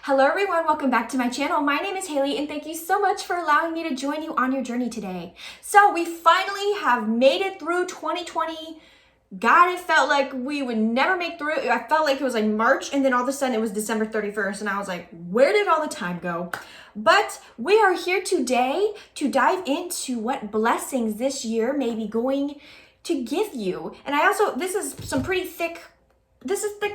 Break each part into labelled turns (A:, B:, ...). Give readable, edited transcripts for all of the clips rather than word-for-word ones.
A: Hello everyone, welcome back to my channel. My name is Hayley and thank you so much for allowing me to join you on your journey today. So we finally have made it through 2020. God, it felt like we would never make through it. I felt like it was like March and then all of a sudden it was December 31st and I was like, where did all the time go? But we are here today to dive into what blessings this year may be going to give you. And I also, this is thick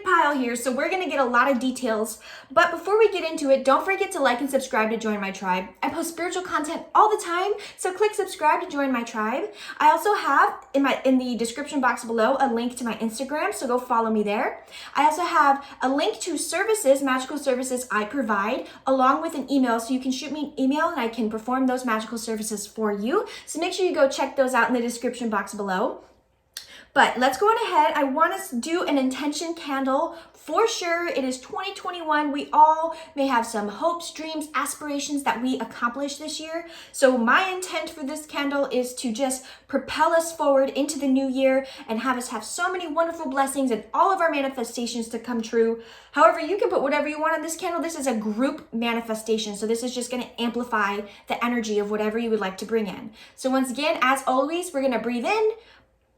A: pile here, so we're gonna get a lot of details. But before we get into it, don't forget to like and subscribe to join my tribe. I post spiritual content all the time, so click subscribe to join my tribe. I also have in the description box below a link to my Instagram, so go follow me there. I also have a link to services, magical services I provide, along with an email, so you can shoot me an email and I can perform those magical services for you. So make sure you go check those out in the description box below. But let's go on ahead. I want us to do an intention candle for sure. It is 2021. We all may have some hopes, dreams, aspirations that we accomplish this year. So my intent for this candle is to just propel us forward into the new year and have us have so many wonderful blessings and all of our manifestations to come true. However, you can put whatever you want on this candle. This is a group manifestation. So this is just going to amplify the energy of whatever you would like to bring in. So once again, as always, we're going to breathe in,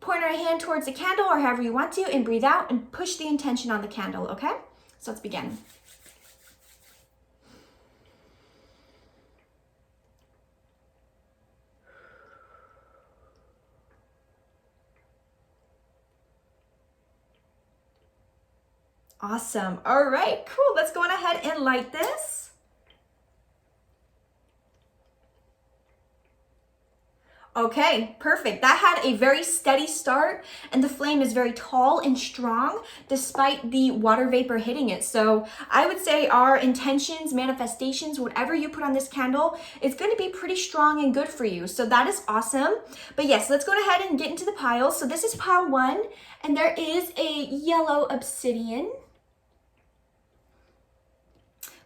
A: point our hand towards the candle or however you want to, and breathe out and push the intention on the candle, okay? So let's begin. Awesome. All right, cool. Let's go on ahead and light this. Okay, perfect. That had a very steady start and the flame is very tall and strong despite the water vapor hitting it. So I would say our intentions, manifestations, whatever you put on this candle, it's going to be pretty strong and good for you. So that is awesome. But yes, let's go ahead and get into the piles. So this is pile 1 and there is a yellow obsidian.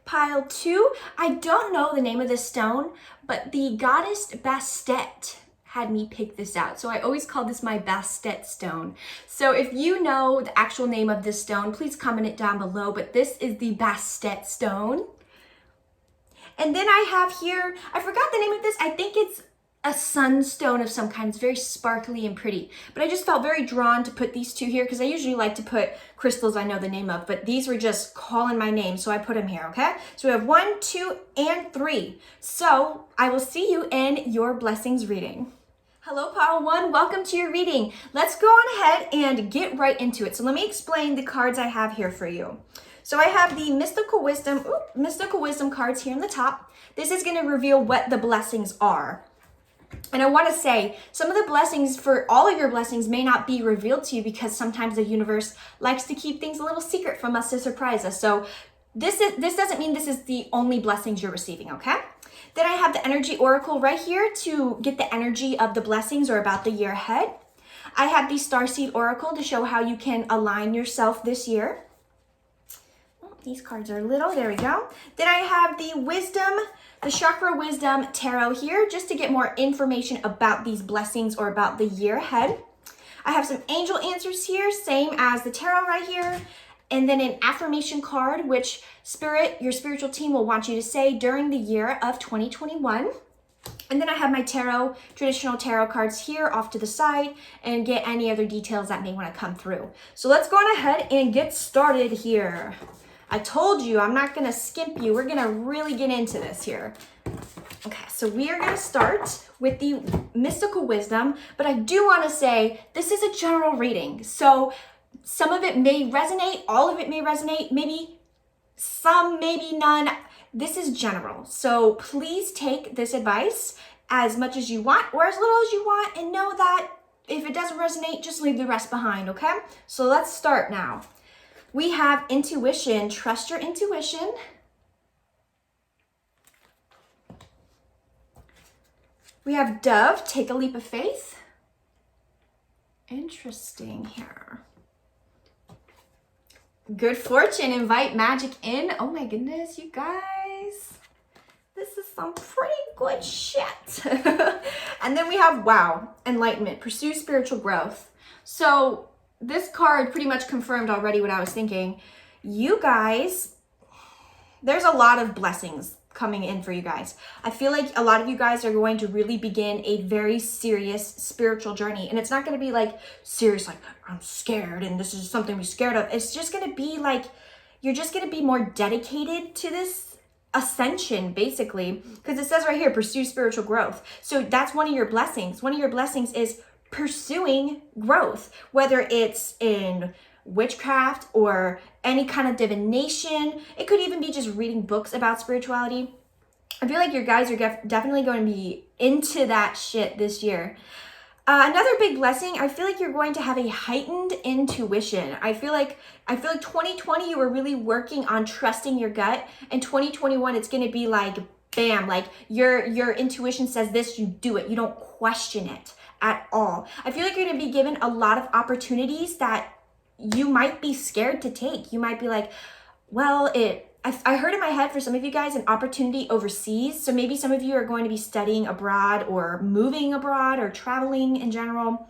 A: Pile 2, I don't know the name of this stone, but the goddess Bastet had me pick this out. So I always call this my Bastet stone. So if you know the actual name of this stone, please comment it down below, but this is the Bastet stone. And then I have here, I forgot the name of this. I think it's a sunstone of some kind. It's very sparkly and pretty, but I just felt very drawn to put these two here because I usually like to put crystals I know the name of, but these were just calling my name, so I put them here, okay? So we have 1, 2, and 3. So I will see you in your blessings reading. Hello, pile 1, welcome to your reading. Let's go on ahead and get right into it. So let me explain the cards I have here for you. So I have the Mystical Wisdom cards here in the top. This is going to reveal what the blessings are. And I want to say, some of the blessings for all of your blessings may not be revealed to you because sometimes the universe likes to keep things a little secret from us to surprise us. So this doesn't mean this is the only blessings you're receiving, okay? Then I have the Energy Oracle right here to get the energy of the blessings or about the year ahead. I have the Starseed Oracle to show how you can align yourself this year. Oh, these cards are little, there we go. Then I have the Chakra Wisdom Tarot here, just to get more information about these blessings or about the year ahead. I have some angel answers here, same as the tarot right here. And then an affirmation card, which your spiritual team will want you to say during the year of 2021. And then I have my traditional tarot cards here off to the side and get any other details that may want to come through. So let's go on ahead and get started here. I told you I'm not going to skimp you. We're going to really get into this here. Okay, so we are going to start with the Mystical Wisdom, but I do want to say this is a general reading. So some of it may resonate, all of it may resonate, maybe some, maybe none. This is general. So please take this advice as much as you want or as little as you want, and know that if it doesn't resonate, just leave the rest behind, okay? So let's start now. We have intuition. Trust your intuition. We have dove. Take a leap of faith. Interesting here. Good fortune. Invite magic in. Oh my goodness, you guys. This is some pretty good shit. And then we have wow. Enlightenment. Pursue spiritual growth. So this card pretty much confirmed already what I was thinking. You guys there's a lot of blessings coming in for you guys. I feel like a lot of you guys are going to really begin a very serious spiritual journey. And it's not going to be like serious, like I'm scared and this is something to be scared of. It's just going to be like, you're just going to be more dedicated to this ascension, basically. Because it says right here, pursue spiritual growth. So that's one of your blessings. One of your blessings is pursuing growth, whether it's in witchcraft or any kind of divination. It could even be just reading books about spirituality. I feel like your guys are definitely going to be into that shit this year. Another big blessing, I feel like you're going to have a heightened intuition. I feel like 2020 you were really working on trusting your gut, and 2021 it's going to be like bam, like your intuition says this, you do it. You don't question it at all. I feel like you're going to be given a lot of opportunities that you might be scared to take. You might be like, well, I heard in my head for some of you guys an opportunity overseas. So maybe some of you are going to be studying abroad or moving abroad or traveling in general.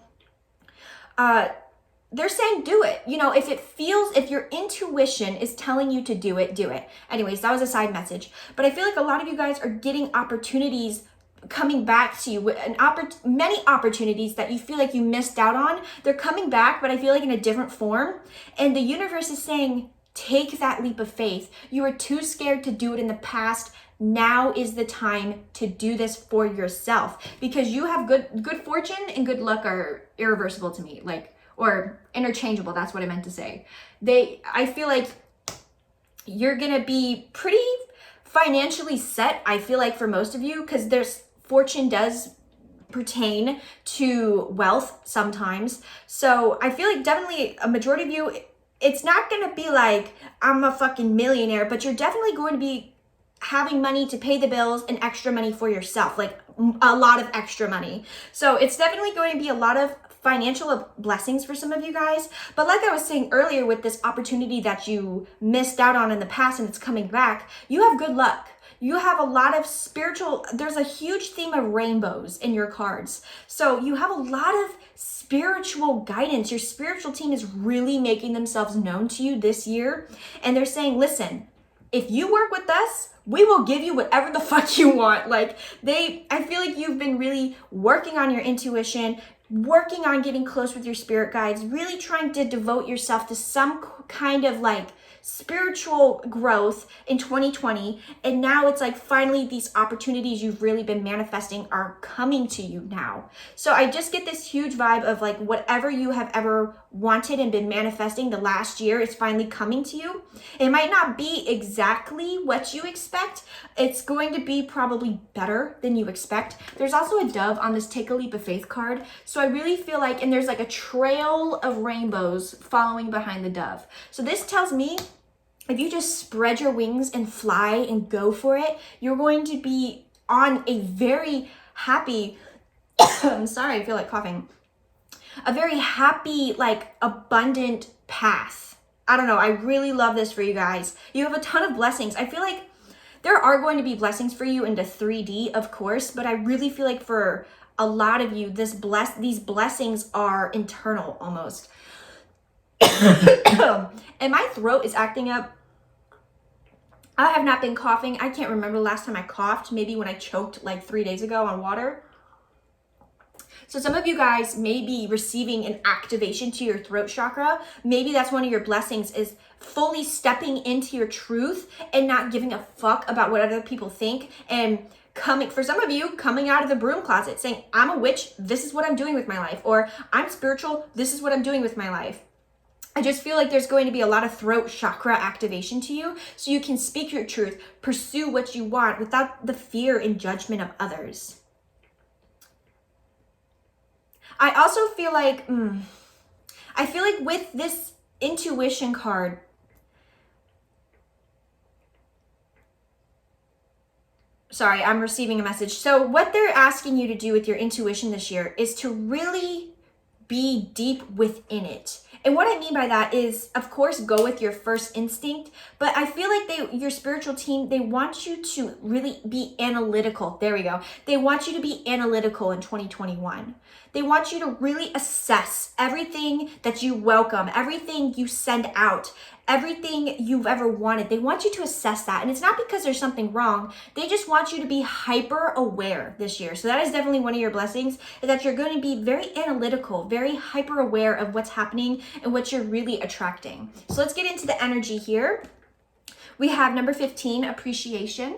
A: They're saying do it. You know, if your intuition is telling you to do it, do it. Anyways, that was a side message. But I feel like a lot of you guys are getting opportunities coming back to you, many opportunities that you feel like you missed out on. They're coming back, but I feel like in a different form. And the universe is saying, take that leap of faith. You were too scared to do it in the past. Now is the time to do this for yourself, because you have good fortune and good luck are irreversible to me, or interchangeable. That's what I meant to say. I feel like you're gonna be pretty financially set, I feel like, for most of you, because fortune does pertain to wealth sometimes. So I feel like definitely a majority of you, it's not going to be like I'm a fucking millionaire, but you're definitely going to be having money to pay the bills and extra money for yourself, like a lot of extra money. So it's definitely going to be a lot of financial blessings for some of you guys. But like I was saying earlier, with this opportunity that you missed out on in the past and it's coming back, you have good luck. You have a lot of there's a huge theme of rainbows in your cards. So you have a lot of spiritual guidance. Your spiritual team is really making themselves known to you this year. And they're saying, listen, if you work with us, we will give you whatever the fuck you want. I feel like you've been really working on your intuition, working on getting close with your spirit guides, really trying to devote yourself to some kind of spiritual growth in 2020. And now it's like finally these opportunities you've really been manifesting are coming to you now. So I just get this huge vibe of whatever you have ever wanted and been manifesting the last year is finally coming to you. It might not be exactly what you expect. It's going to be probably better than you expect. There's also a dove on this Take a Leap of Faith card. So I really feel like, and there's a trail of rainbows following behind the dove. So this tells me, if you just spread your wings and fly and go for it, you're going to be on a very happy, I'm sorry, I feel like coughing, a very happy, abundant path. I don't know. I really love this for you guys. You have a ton of blessings. I feel like there are going to be blessings for you into 3D, of course, but I really feel like for a lot of you, these blessings are internal almost. And my throat is acting up. I have not been coughing. I can't remember the last time I coughed, maybe when I choked 3 days ago on water. So some of you guys may be receiving an activation to your throat chakra. Maybe that's one of your blessings, is fully stepping into your truth and not giving a fuck about what other people think. And for some of you, coming out of the broom closet saying, I'm a witch, this is what I'm doing with my life. Or I'm spiritual, this is what I'm doing with my life. I just feel like there's going to be a lot of throat chakra activation to you, so you can speak your truth, pursue what you want without the fear and judgment of others. I also feel like, with this intuition card, sorry, I'm receiving a message. So what they're asking you to do with your intuition this year is to really be deep within it. And what I mean by that is, of course, go with your first instinct, but I feel like your spiritual team, they want you to really be analytical. There we go. They want you to be analytical in 2021. They want you to really assess everything that you welcome, everything you send out, everything you've ever wanted. They want you to assess that. And it's not because there's something wrong. They just want you to be hyper aware this year. So that is definitely one of your blessings, is that you're going to be very analytical, very hyper aware of what's happening and what you're really attracting. So let's get into the energy here. We have number 15, appreciation.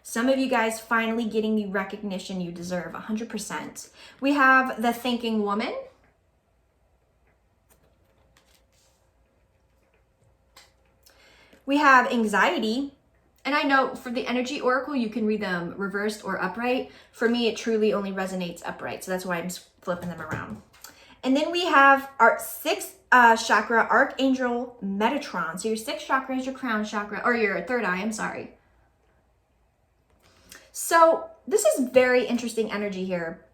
A: Some of you guys finally getting the recognition you deserve, 100%. We have the thinking woman. We have anxiety, and I know for the energy oracle, you can read them reversed or upright. For me, it truly only resonates upright, so that's why I'm flipping them around. And then we have our sixth chakra, Archangel Metatron. So your sixth chakra is your crown chakra, or your third eye, I'm sorry. So this is very interesting energy here.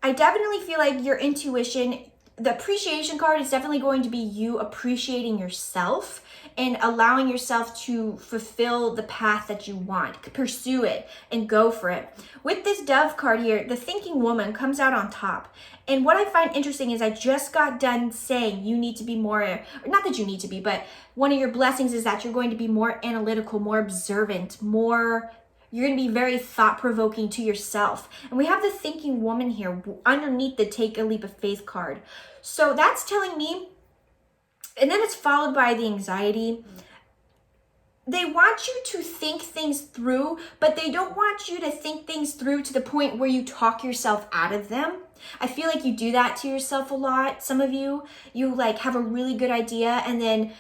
A: I definitely feel like your intuition, the appreciation card is definitely going to be you appreciating yourself and allowing yourself to fulfill the path that you want, pursue it and go for it. With this Dove card here, the thinking woman comes out on top. And what I find interesting is I just got done saying you need to be more, not that you need to be, but one of your blessings is that you're going to be more analytical, more observant, you're going to be very thought-provoking to yourself. And we have the thinking woman here underneath the take a leap of faith card. So that's telling me, and then it's followed by the anxiety. They want you to think things through, but they don't want you to think things through to the point where you talk yourself out of them. I feel like you do that to yourself a lot. Some of you like have a really good idea, and then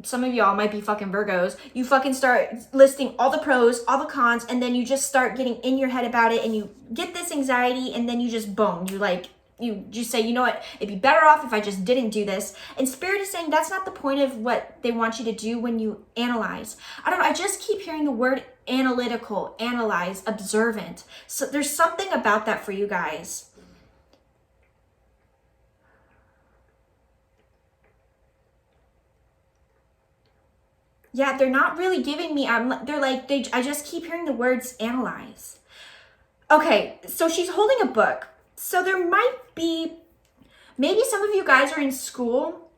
A: some of y'all might be fucking Virgos. You fucking start listing all the pros, all the cons, and then you just start getting in your head about it, and you get this anxiety, and then you just boom. You just say, you know what, it'd be better off if I just didn't do this. And Spirit is saying that's not the point of what they want you to do when you analyze. I don't know, I just keep hearing the word analytical, analyze, observant. So there's something about that for you guys. Yeah, they're not really giving me, I just keep hearing the words analyze. Okay, so she's holding a book. So there might be, maybe some of you guys are in school,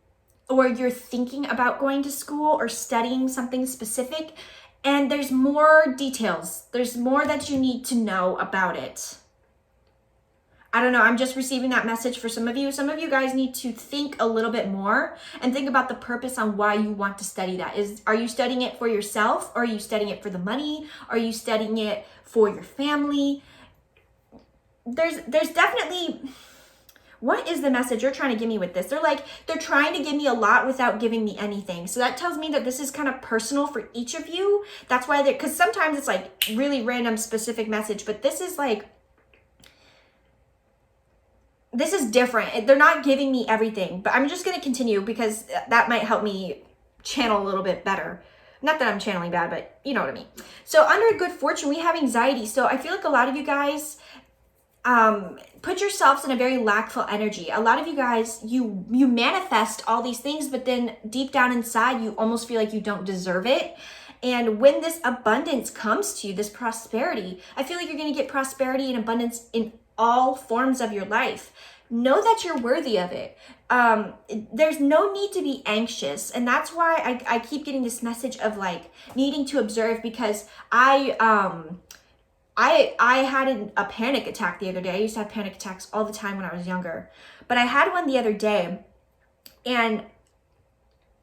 A: or you're thinking about going to school or studying something specific, and there's more details. There's more that you need to know about it. I don't know, I'm just receiving that message for some of you. Some of you guys need to think a little bit more and think about the purpose on why you want to study that. Are you studying it for yourself? Or are you studying it for the money? Are you studying it for your family? There's definitely, what is the message you're trying to give me with this? They're trying to give me a lot without giving me anything. So that tells me that this is kind of personal for each of you. That's why because sometimes it's like really random specific message, but this is different. They're not giving me everything, but I'm just going to continue because that might help me channel a little bit better. Not that I'm channeling bad, but you know what I mean. So under good fortune, we have anxiety. So I feel like a lot of you guys put yourselves in a very lackful energy. A lot of you guys, you manifest all these things, but then deep down inside, you almost feel like you don't deserve it. And when this abundance comes to you, this prosperity, I feel like you're going to get prosperity and abundance in all forms of your life. Know that you're worthy of it. There's no need to be anxious. And that's why I keep getting this message of like needing to observe, because I had a panic attack the other day. I used to have panic attacks all the time when I was younger, but I had one the other day, and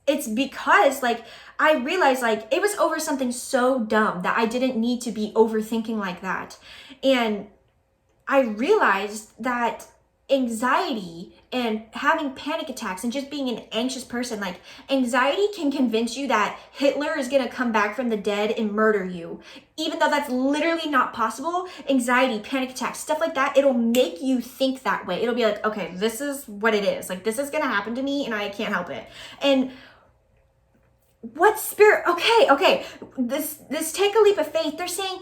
A: it's because like I realized like it was over something so dumb that I didn't need to be overthinking like that. And I realized that anxiety and having panic attacks and just being an anxious person, like anxiety can convince you that Hitler is going to come back from the dead and murder you, even though that's literally not possible. Anxiety, panic attacks, stuff like that, it'll make you think that way. It'll be like, okay, this is what it is. Like, this is going to happen to me and I can't help it. And what Spirit, okay, this take a leap of faith, they're saying,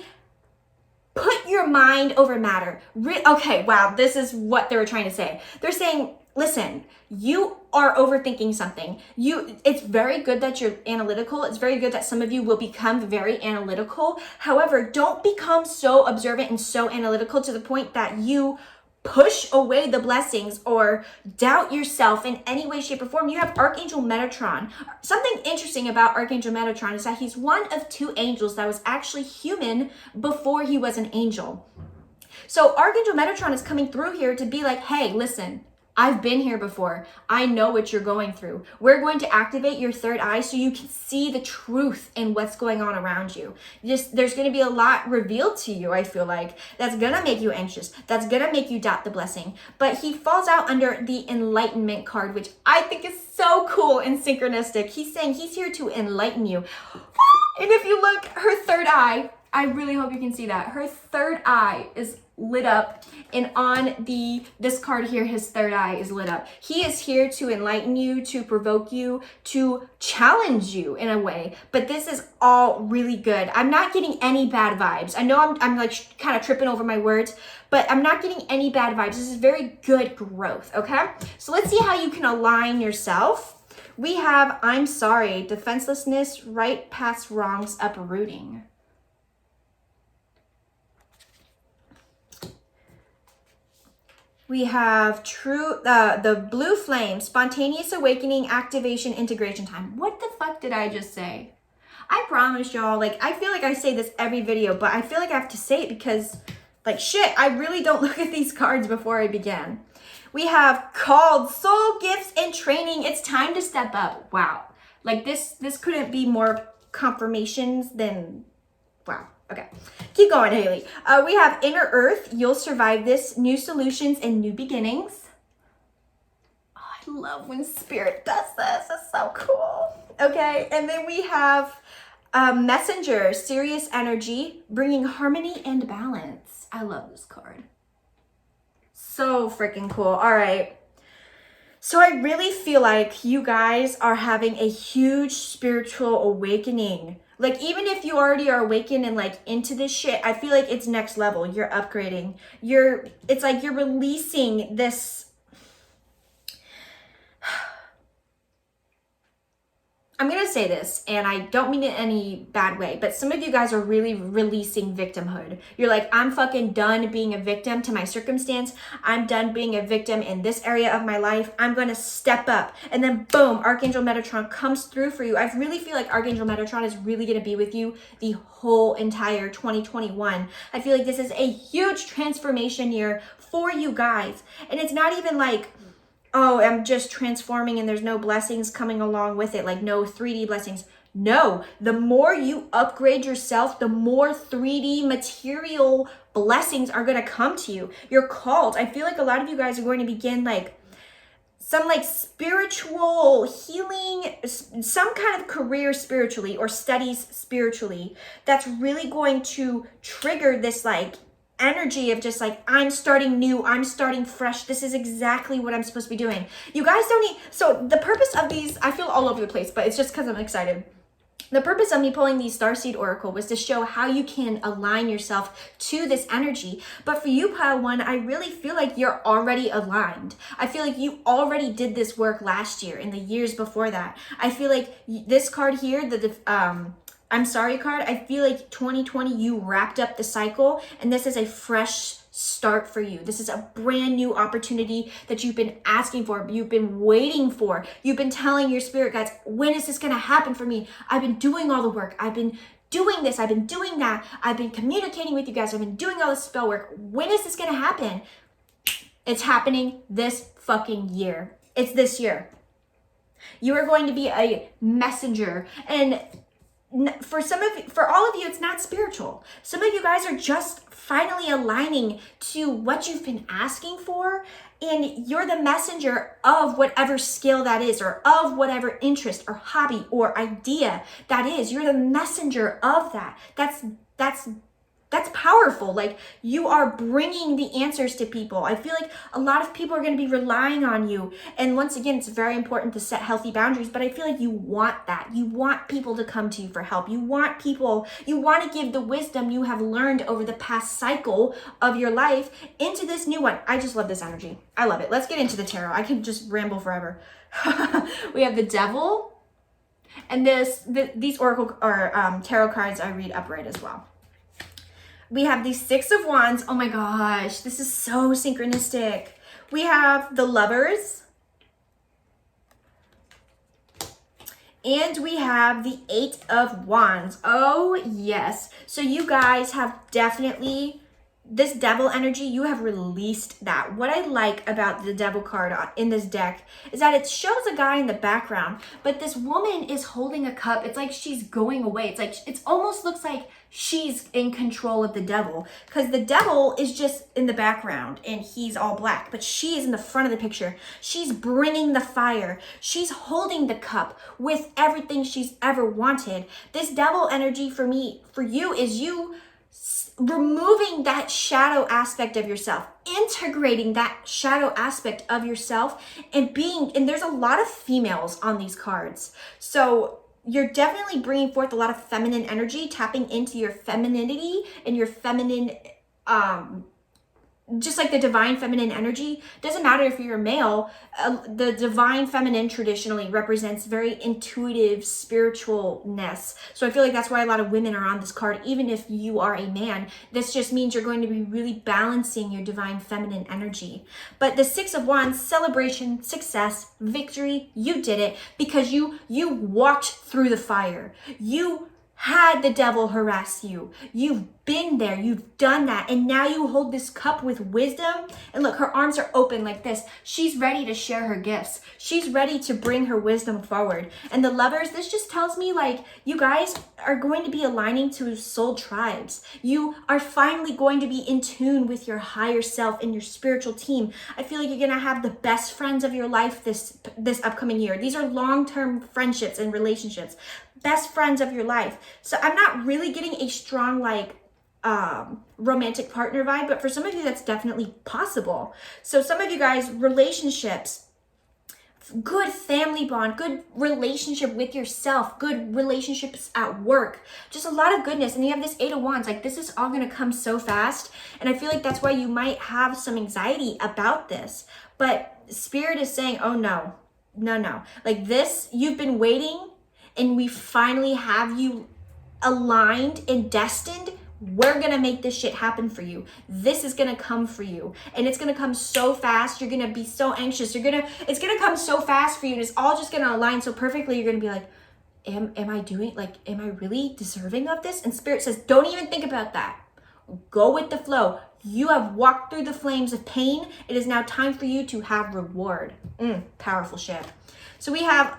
A: put your mind over matter. Okay, wow, this is what they were trying to say. They're saying, listen, you are overthinking something. It's very good that you're analytical. It's very good that some of you will become very analytical. However, don't become so observant and so analytical to the point that you push away the blessings or doubt yourself in any way, shape, or form. You have Archangel Metatron. Something interesting about Archangel Metatron is that he's one of 2 angels that was actually human before he was an angel. So Archangel Metatron is coming through here to be like, hey, listen, I've been here before. I know what you're going through. We're going to activate your third eye so you can see the truth in what's going on around you. There's going to be a lot revealed to you, I feel like, that's going to make you anxious. That's going to make you doubt the blessing. But he falls out under the Enlightenment card, which I think is so cool and synchronistic. He's saying he's here to enlighten you. And if you look, her third eye, I really hope you can see that. Her third eye is lit up, and on this card here, his third eye is lit up. He is here to enlighten you, to provoke you, to challenge you in a way. But this is all really good. I'm not getting any bad vibes. I know I'm like kind of tripping over my words, but I'm not getting any bad vibes. This is very good growth, okay? So let's see how you can align yourself. We have, I'm sorry, defenselessness, right past wrongs, uprooting. We have the blue flame, spontaneous awakening, activation, integration time. What the fuck did I just say? I promise y'all, like, I feel like I say this every video, but I feel like I have to say it because, like, shit, I really don't look at these cards before I begin. We have called soul gifts and training. It's time to step up. Wow. Like, this couldn't be more confirmations than, wow. Okay, keep going, Hayley. We have Inner Earth. You'll survive this. New solutions and new beginnings. Oh, I love when Spirit does this. It's so cool. Okay, and then we have Messenger. Serious energy, bringing harmony and balance. I love this card. So freaking cool. All right. So I really feel like you guys are having a huge spiritual awakening. Like, even if you already are awakened and like into this shit, I feel like it's next level. You're upgrading. It's like you're releasing this. I'm going to say this, and I don't mean it in any bad way, but some of you guys are really releasing victimhood. You're like, I'm fucking done being a victim to my circumstance. I'm done being a victim in this area of my life. I'm going to step up. And then boom, Archangel Metatron comes through for you. I really feel like Archangel Metatron is really going to be with you the whole entire 2021. I feel like this is a huge transformation year for you guys. And it's not even like, oh, I'm just transforming and there's no blessings coming along with it, like no 3D blessings. No, the more you upgrade yourself, the more 3D material blessings are going to come to you. You're called. I feel like a lot of you guys are going to begin like some like spiritual healing, some kind of career spiritually or studies spiritually that's really going to trigger this like energy of just like, I'm starting new, I'm starting fresh. This is exactly what I'm supposed to be doing. You guys don't need, so the purpose of these, I feel all over the place, but it's just because I'm excited. The purpose of me pulling the Starseed Oracle was to show how you can align yourself to this energy. But for you, Pile 1, I really feel like you're already aligned. I feel like you already did this work last year and the years before that. I feel like this card here, I'm sorry card, I feel like 2020, you wrapped up the cycle and this is a fresh start for you. This is a brand new opportunity that you've been asking for, you've been waiting for. You've been telling your spirit guides, when is this going to happen for me? I've been doing all the work. I've been doing this. I've been doing that. I've been communicating with you guys. I've been doing all this spell work. When is this going to happen? It's happening this fucking year. It's this year. You are going to be a messenger, and for all of you, it's not spiritual. Some of you guys are just finally aligning to what you've been asking for, and you're the messenger of whatever skill that is, or of whatever interest or hobby or idea that is. You're the messenger of that. That's that's powerful. Like, you are bringing the answers to people. I feel like a lot of people are going to be relying on you. And once again, it's very important to set healthy boundaries, but I feel like you want that. You want people to come to you for help. You want to give the wisdom you have learned over the past cycle of your life into this new one. I just love this energy. I love it. Let's get into the tarot. I can just ramble forever. We have the Devil, and these oracle or tarot cards I read upright as well. We have the Six of Wands. Oh my gosh, this is so synchronistic. We have the Lovers. And we have the Eight of Wands. Oh yes. So you guys have definitely, this Devil energy, you have released that. What I like about the Devil card in this deck is that it shows a guy in the background, but this woman is holding a cup. It's like she's going away. It's like, it almost looks like she's in control of the Devil, because the Devil is just in the background and he's all black, but she is in the front of the picture. She's bringing the fire. She's holding the cup with everything she's ever wanted. This Devil energy for you is you removing that shadow aspect of yourself, integrating that shadow aspect of yourself, and there's a lot of females on these cards. So you're definitely bringing forth a lot of feminine energy, tapping into your femininity and your feminine, just like the divine feminine energy. Doesn't matter if you're a male, the divine feminine traditionally represents very intuitive spiritualness. So I feel like that's why a lot of women are on this card, even if you are a man. This just means you're going to be really balancing your divine feminine energy. But the Six of Wands, celebration, success, victory, you did it because you walked through the fire. You had the Devil harass you. You've been there, you've done that, and now you hold this cup with wisdom. And look, her arms are open like this. She's ready to share her gifts. She's ready to bring her wisdom forward. And the Lovers, this just tells me like you guys are going to be aligning to soul tribes. You are finally going to be in tune with your higher self and your spiritual team. I feel like you're gonna have the best friends of your life this upcoming year. These are long-term friendships and relationships. Best friends of your life. So I'm not really getting a strong like romantic partner vibe, but for some of you that's definitely possible. So some of you guys, relationships, good family bond, good relationship with yourself, good relationships at work, just a lot of goodness. And you have this Eight of Wands, like this is all gonna come so fast. And I feel like that's why you might have some anxiety about this, but Spirit is saying, oh no, like this, you've been waiting, and we finally have you aligned and destined. We're gonna make this shit happen for you. This is gonna come for you, and it's gonna come so fast. You're gonna be so anxious. It's gonna come so fast for you, and it's all just gonna align so perfectly. You're gonna be like, am I really deserving of this? And Spirit says, don't even think about that. Go with the flow. You have walked through the flames of pain. It is now time for you to have reward. Powerful shit. So we have,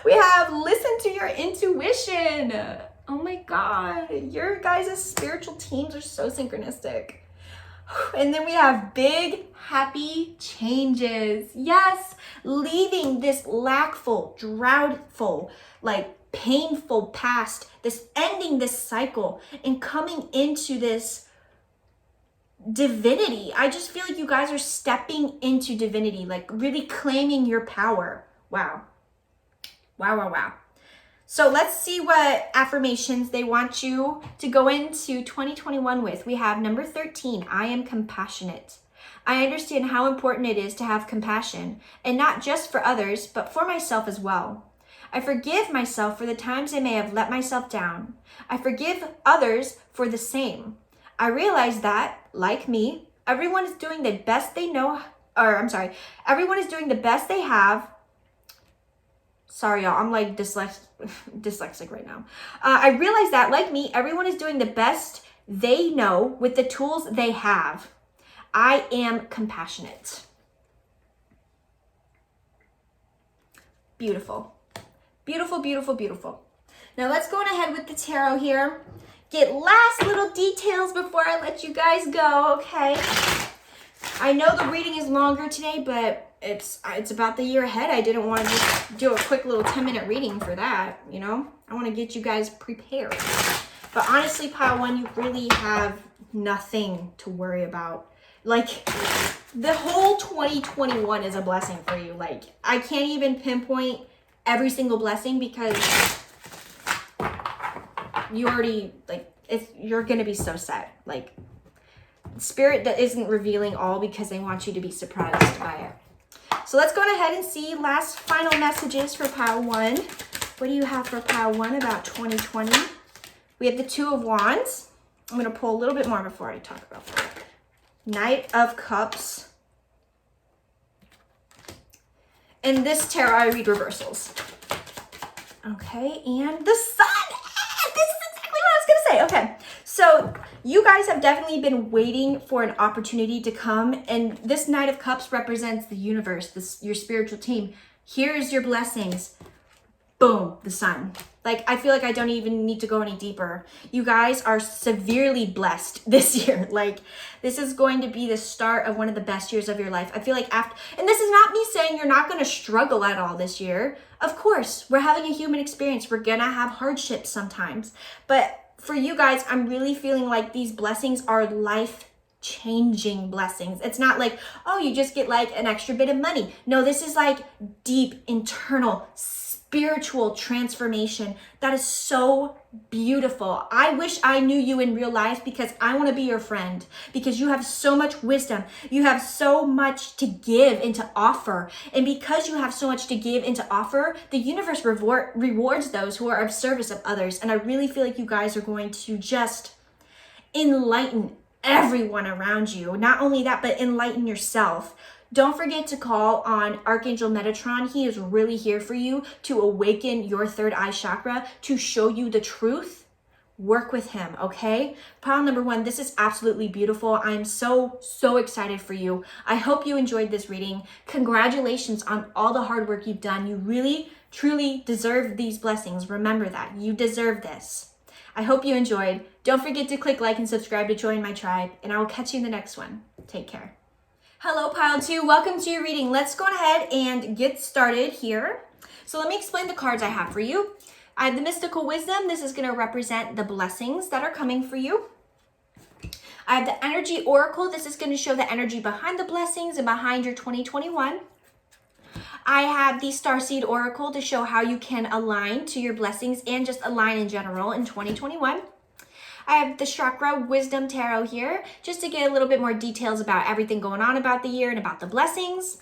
A: we have listen to your intuition. Oh my God, your guys' spiritual teams are so synchronistic. And then we have big, happy changes. Yes, leaving this lackful, droughtful, like painful past, ending this cycle and coming into this divinity. I just feel like you guys are stepping into divinity, like really claiming your power. Wow. So let's see what affirmations they want you to go into 2021 with. We have number 13, I am compassionate. I understand how important it is to have compassion, and not just for others, but for myself as well. I forgive myself for the times I may have let myself down. I forgive others for the same. I realize that, like me, everyone is doing the best they know, everyone is doing the best they have. Sorry, y'all, I'm like dyslexic right now. I realize that, like me, everyone is doing the best they know with the tools they have. I am compassionate. Beautiful. Beautiful, beautiful, beautiful. Now let's go on ahead with the tarot here. Get last little details before I let you guys go, okay? I know the reading is longer today, but it's about the year ahead. I didn't want to just do a quick little 10-minute reading for that, you know? I want to get you guys prepared. But honestly, pile 1, you really have nothing to worry about. Like, the whole 2021 is a blessing for you. Like, I can't even pinpoint every single blessing because you already, like, you're gonna be so set. Like, Spirit that isn't revealing all because they want you to be surprised by it. So let's go ahead and see last final messages for pile 1. What do you have for pile 1 about 2020? We have the 2 of Wands. I'm going to pull a little bit more before I talk about that. Knight of Cups. In this tarot, I read reversals. Okay, and the Sun. This is exactly what I was going to say. Okay, so you guys have definitely been waiting for an opportunity to come, and this Knight of Cups represents the universe, your spiritual team. Here's your blessings. Boom, the Sun. Like, I feel like I don't even need to go any deeper. You guys are severely blessed this year. Like, this is going to be the start of one of the best years of your life. I feel like and this is not me saying you're not going to struggle at all this year. Of course, we're having a human experience. We're going to have hardships sometimes. But for you guys, I'm really feeling like these blessings are life-changing blessings. It's not like, oh, you just get like an extra bit of money. No, this is like deep, internal, spiritual transformation that is so beautiful. I wish I knew you in real life because I want to be your friend, because you have so much wisdom. You have so much to give and to offer. And because you have so much to give and to offer, the universe rewards those who are of service of others. And I really feel like you guys are going to just enlighten everyone around you. Not only that, but enlighten yourself. Don't forget to call on Archangel Metatron. He is really here for you to awaken your third eye chakra, to show you the truth. Work with him, okay? Pile number 1, this is absolutely beautiful. I'm so excited for you. I hope you enjoyed this reading. Congratulations on all the hard work you've done. You really, truly deserve these blessings. Remember that. You deserve this. I hope you enjoyed. Don't forget to click like and subscribe to join my tribe, and I will catch you in the next one. Take care. Hello, pile 2. Welcome to your reading. Let's go ahead and get started here. So let me explain the cards I have for you. I have the Mystical Wisdom. This is going to represent the blessings that are coming for you. I have the Energy Oracle. This is going to show the energy behind the blessings and behind your 2021. I have the Starseed Oracle to show how you can align to your blessings and just align in general in 2021. I have the Chakra Wisdom Tarot here, just to get a little bit more details about everything going on about the year and about the blessings.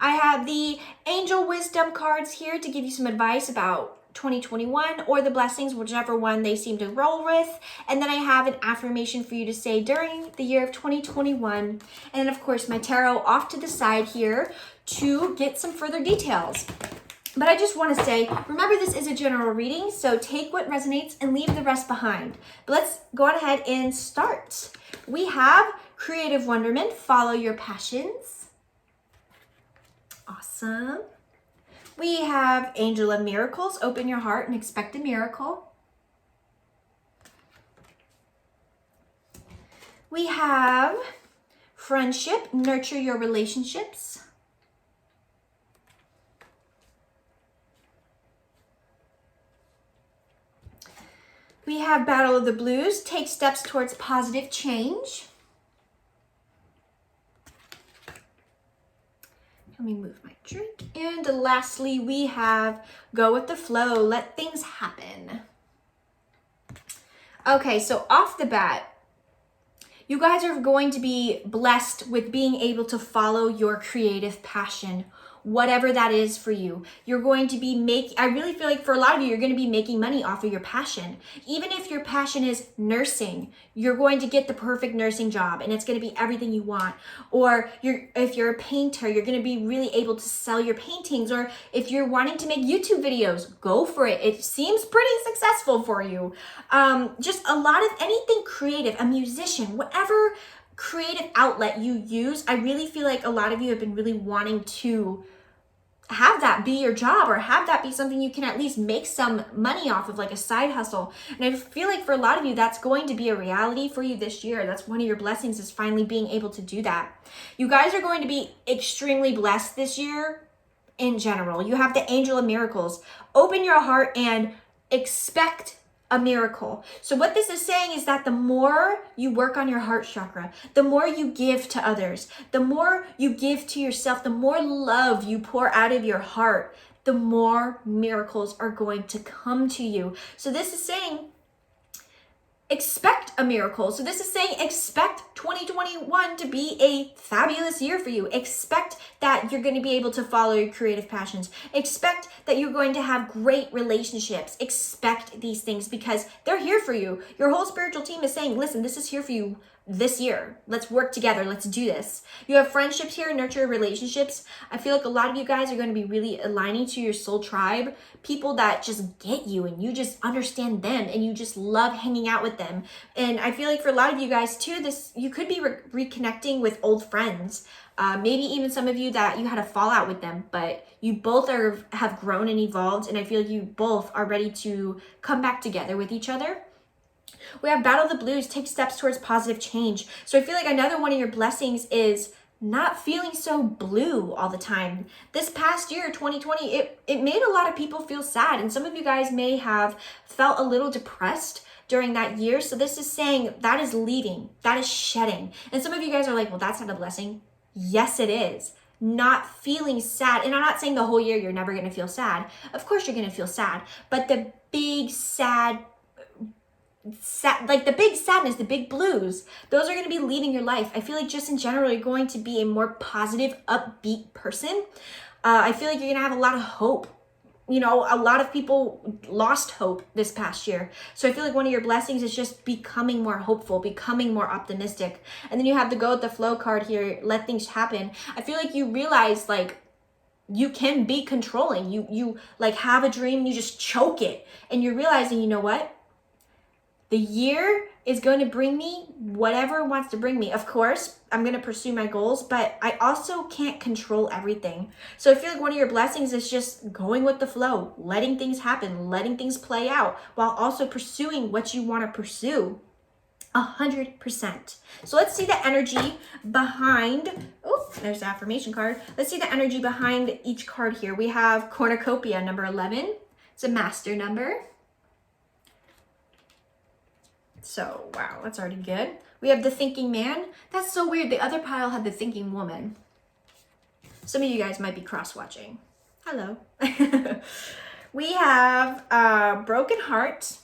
A: I have the Angel Wisdom cards here to give you some advice about 2021 or the blessings, whichever one they seem to roll with. And then I have an affirmation for you to say during the year of 2021. And then, of course, my tarot off to the side here to get some further details. But I just want to say, remember, this is a general reading, so take what resonates and leave the rest behind. But let's go on ahead and start. We have Creative Wonderment, Follow Your Passions. Awesome. We have Angel of Miracles, Open Your Heart and Expect a Miracle. We have Friendship, Nurture Your Relationships. We have Battle of the Blues, Take Steps Towards Positive Change. Let me move my drink. And lastly, we have Go with the Flow, Let Things Happen. Okay, so off the bat, you guys are going to be blessed with being able to follow your creative passion, whatever that is for you. You're going to be I really feel like for a lot of you, you're going to be making money off of your passion. Even if your passion is nursing, you're going to get the perfect nursing job and it's going to be everything you want. Or if you're a painter, you're going to be really able to sell your paintings. Or if you're wanting to make YouTube videos, go for it. It seems pretty successful for you. Just a lot of anything creative, a musician, whatever creative outlet you use, I really feel like a lot of you have been really wanting to have that be your job, or have that be something you can at least make some money off of, like a side hustle. And I feel like for a lot of you, that's going to be a reality for you this year. That's one of your blessings, is finally being able to do that. You guys are going to be extremely blessed this year in general. You have the Angel of Miracles. Open your heart and expect a miracle. So what this is saying is that the more you work on your heart chakra, the more you give to others, the more you give to yourself, the more love you pour out of your heart, the more miracles are going to come to you. So this is saying expect a miracle. So this is saying expect 2021 to be a fabulous year for you. Expect that you're going to be able to follow your creative passions. Expect that you're going to have great relationships. Expect these things because they're here for you. Your whole spiritual team is saying, listen, this is here for you this year. Let's work together. Let's do this. You have friendships here, nurture relationships. I feel like a lot of you guys are going to be really aligning to your soul tribe, people that just get you and you just understand them and you just love hanging out with them. And I feel like for a lot of you guys too, you could be reconnecting with old friends. Maybe even some of you that you had a fallout with them, but you both have grown and evolved. And I feel like you both are ready to come back together with each other. We have Battle the Blues, take steps towards positive change. So I feel like another one of your blessings is not feeling so blue all the time. This past year, 2020, it made a lot of people feel sad. And some of you guys may have felt a little depressed during that year. So this is saying that is leaving, that is shedding. And some of you guys are like, well, that's not a blessing. Yes, it is. Not feeling sad. And I'm not saying the whole year you're never going to feel sad. Of course you're going to feel sad. But the big like the big sadness, the big blues, those are going to be leaving your life. I feel like just in general, you're going to be a more positive, upbeat person. I feel like you're going to have a lot of hope. You know, a lot of people lost hope this past year. So I feel like one of your blessings is just becoming more hopeful, becoming more optimistic. And then you have the go with the flow card here, let things happen. I feel like you realize like you can be controlling. You like have a dream, you just choke it. And you're realizing, you know what? The year is going to bring me whatever it wants to bring me. Of course, I'm going to pursue my goals, but I also can't control everything. So I feel like one of your blessings is just going with the flow, letting things happen, letting things play out, while also pursuing what you want to pursue. 100%. So let's see the energy behind, oh, there's the affirmation card. Let's see the energy behind each card here. We have Cornucopia, number 11. It's a master number. So, wow, that's already good. We have the Thinking Man. That's so weird. The other pile had the Thinking Woman. Some of you guys might be cross-watching. Hello. We have Broken Heart.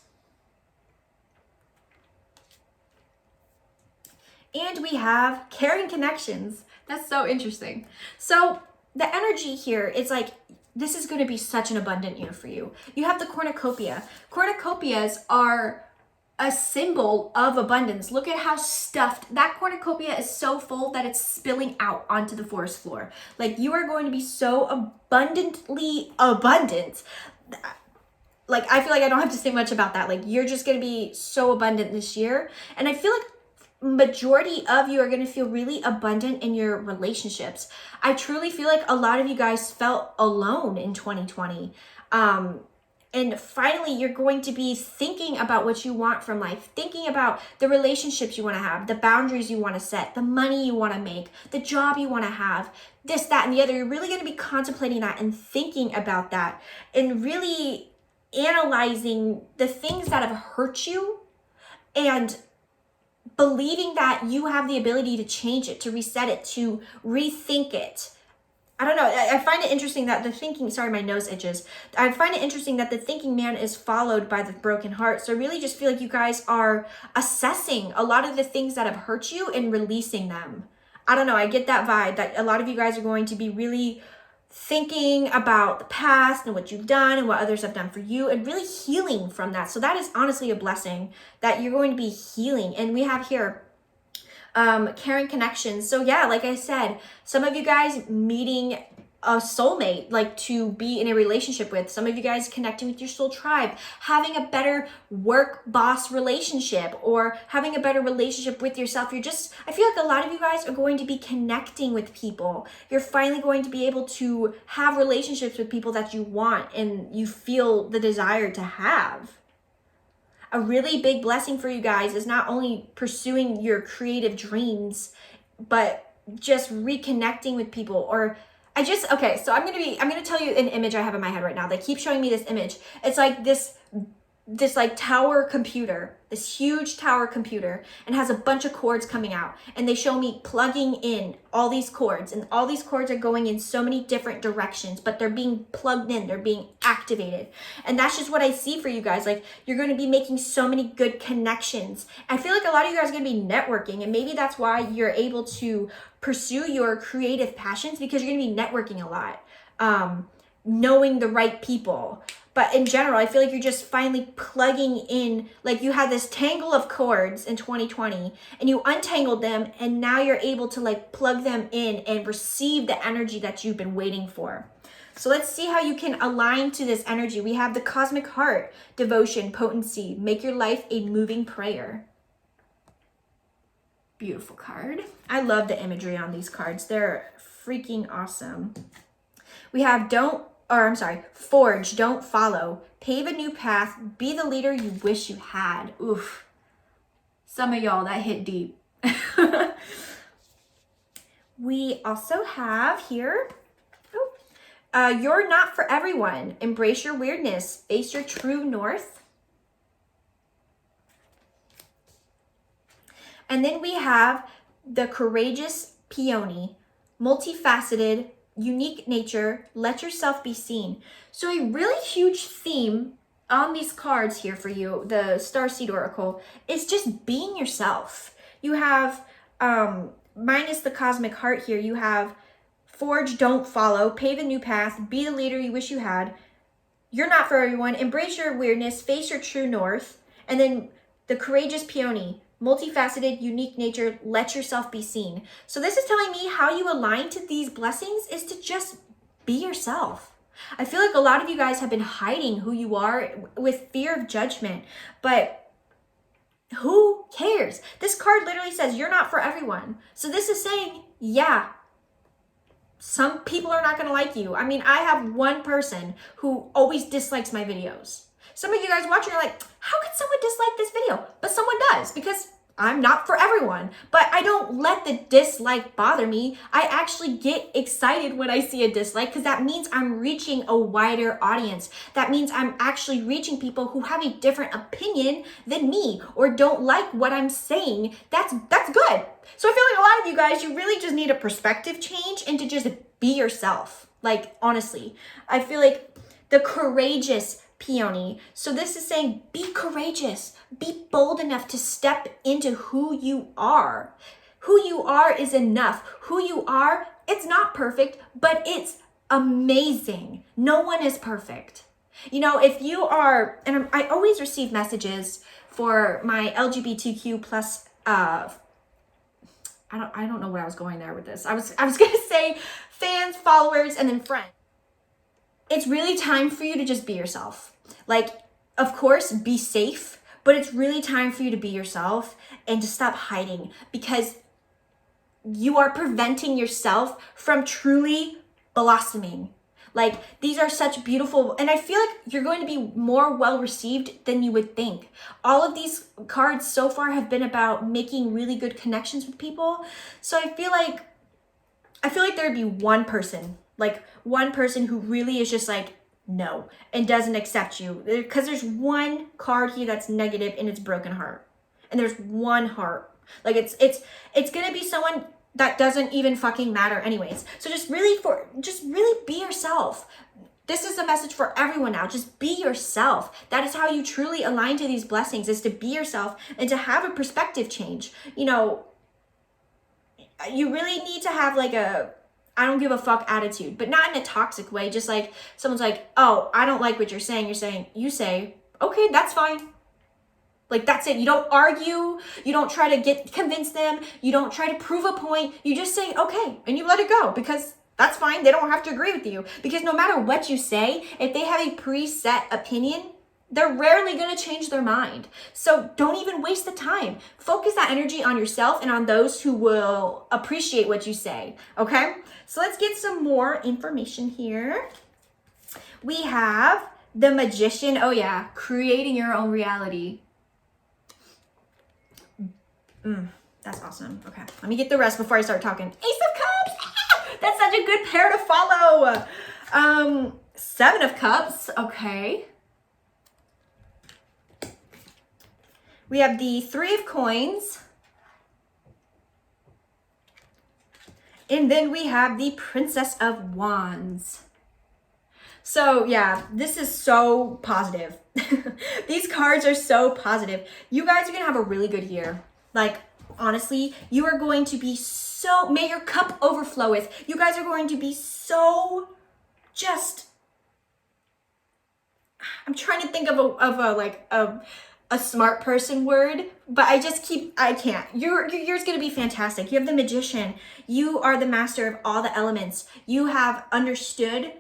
A: And we have Caring Connections. That's so interesting. So, the energy here is like, this is going to be such an abundant year for you. You have the Cornucopia. Cornucopias are a symbol of abundance. Look at how stuffed that cornucopia is, so full that it's spilling out onto the forest floor. Like you are going to be so abundantly abundant. Like I feel like I don't have to say much about that. Like you're just going to be so abundant this year. And I feel like majority of you are going to feel really abundant in your relationships. I truly feel like a lot of you guys felt alone in 2020. And finally, you're going to be thinking about what you want from life, thinking about the relationships you want to have, the boundaries you want to set, the money you want to make, the job you want to have, this, that, and the other. You're really going to be contemplating that and thinking about that and really analyzing the things that have hurt you and believing that you have the ability to change it, to reset it, to rethink it. I don't know. I find it interesting that the thinking, sorry, my nose itches. I find it interesting that the Thinking Man is followed by the Broken Heart. So I really just feel like you guys are assessing a lot of the things that have hurt you and releasing them. I don't know. I get that vibe that a lot of you guys are going to be really thinking about the past and what you've done and what others have done for you and really healing from that. So that is honestly a blessing that you're going to be healing. And we have here caring connections. So yeah, like I said, some of you guys meeting a soulmate, like to be in a relationship with. Some of you guys connecting with your soul tribe, having a better work boss relationship, or having a better relationship with yourself. I feel like a lot of you guys are going to be connecting with people. You're finally going to be able to have relationships with people that you want and you feel the desire to have. A really big blessing for you guys is not only pursuing your creative dreams, but just reconnecting with people. Or okay, so I'm gonna tell you an image I have in my head right now. They keep showing me this image. It's like this this like tower computer, this huge tower computer, and has a bunch of cords coming out, and they show me plugging in all these cords, and all these cords are going in so many different directions, but they're being plugged in, they're being activated. And that's just what I see for you guys. Like, you're going to be making so many good connections. I feel like a lot of you guys are going to be networking, and maybe that's why you're able to pursue your creative passions, because you're going to be networking a lot, knowing the right people. But in general, I feel like you're just finally plugging in, like you had this tangle of cords in 2020 and you untangled them, and now you're able to like plug them in and receive the energy that you've been waiting for. So let's see how you can align to this energy. We have the cosmic heart, devotion, potency, make your life a moving prayer. Beautiful card. I love the imagery on these cards. They're freaking awesome. We have forge, don't follow. Pave a new path, be the leader you wish you had. Oof. Some of y'all, that hit deep. We also have here, you're not for everyone. Embrace your weirdness, face your true north. And then we have the courageous peony, multifaceted, unique nature, let yourself be seen. So a really huge theme on these cards here for you, the Starseed Oracle, is just being yourself. You have, minus the cosmic heart here, you have forge, don't follow, pave a new path, be the leader you wish you had, you're not for everyone, embrace your weirdness, face your true north, and then the courageous peony, multifaceted, unique nature, let yourself be seen. So this is telling me how you align to these blessings is to just be yourself. I feel like a lot of you guys have been hiding who you are with fear of judgment, but who cares? This card literally says you're not for everyone. So this is saying, yeah, some people are not going to like you. I mean, I have one person who always dislikes my videos. Some of you guys watching are like, how could someone dislike this video? But someone does, because I'm not for everyone. But I don't let the dislike bother me. I actually get excited when I see a dislike, because that means I'm reaching a wider audience. That means I'm actually reaching people who have a different opinion than me or don't like what I'm saying. That's good. So I feel like a lot of you guys, you really just need a perspective change and to just be yourself. Like, honestly, I feel like the courageous peony. So this is saying be courageous, be bold enough to step into who you are. Who you are is enough. Who you are, it's not perfect, but it's amazing. No one is perfect. You know, if you are, and I always receive messages for my LGBTQ plus, I don't know where I was going there with this. I was going to say fans, followers, and then friends. It's really time for you to just be yourself. Like, of course, be safe, but it's really time for you to be yourself and to stop hiding, because you are preventing yourself from truly blossoming. Like, these are such beautiful, and I feel like you're going to be more well received than you would think. All of these cards so far have been about making really good connections with people. So I feel like there would be one person who really is just like, no, and doesn't accept you. Because there's one card here that's negative, and it's broken heart. And there's one heart. Like, it's gonna be someone that doesn't even fucking matter anyways. So just really be yourself. This is a message for everyone now. Just be yourself. That is how you truly align to these blessings, is to be yourself and to have a perspective change. You know, you really need to have like a I don't give a fuck attitude, but not in a toxic way. Just like someone's like, oh, I don't like what you're saying. You say, okay, that's fine. Like, that's it. You don't argue. You don't try to convince them. You don't try to prove a point. You just say, okay, and you let it go, because that's fine. They don't have to agree with you, because no matter what you say, if they have a preset opinion, they're rarely going to change their mind. So don't even waste the time. Focus that energy on yourself and on those who will appreciate what you say. Okay? So let's get some more information here. We have the Magician. Oh yeah, creating your own reality. That's awesome. Okay, let me get the rest before I start talking. Ace of Cups. That's such a good pair to follow. Seven of Cups. Okay. We have the Three of Coins. And then we have the Princess of Wands. So yeah, this is so positive. These cards are so positive. You guys are gonna have a really good year. Like, honestly, you are going to be so, may your cup overflow with. You guys are going to be so just, I'm trying to think of a smart person word, but I can't. Your year's gonna be fantastic. You have the Magician. You are the master of all the elements. You have understood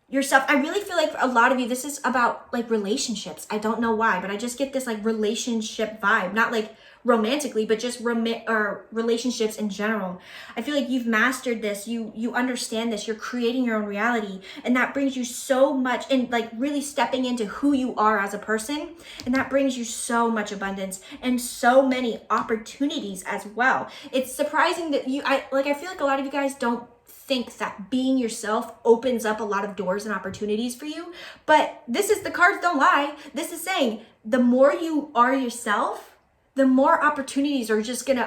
A: yourself. I really feel like for a lot of you, this is about like relationships. I don't know why, but I just get this like relationship vibe, not like romantically, but just relationships in general. I feel like you've mastered this. You understand this. You're creating your own reality, and that brings you so much, and like really stepping into who you are as a person, and that brings you so much abundance and so many opportunities as well. It's surprising that I feel like a lot of you guys don't think that being yourself opens up a lot of doors and opportunities for you, but the cards don't lie. This is saying the more you are yourself, the more opportunities are just gonna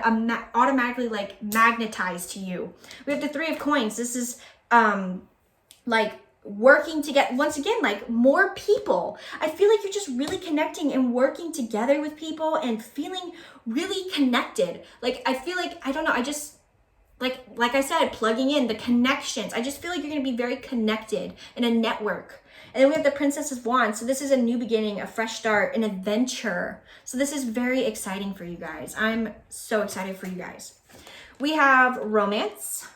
A: automatically like magnetize to you. We have the Three of Coins. This is like working to get, once again, like more people. I feel like you're just really connecting and working together with people and feeling really connected. Like, I feel like, I don't know, I just, like I said, plugging in the connections. I just feel like you're going to be very connected in a network. And then we have the Princess of Wands. So this is a new beginning, a fresh start, an adventure. So this is very exciting for you guys. I'm so excited for you guys. We have romance.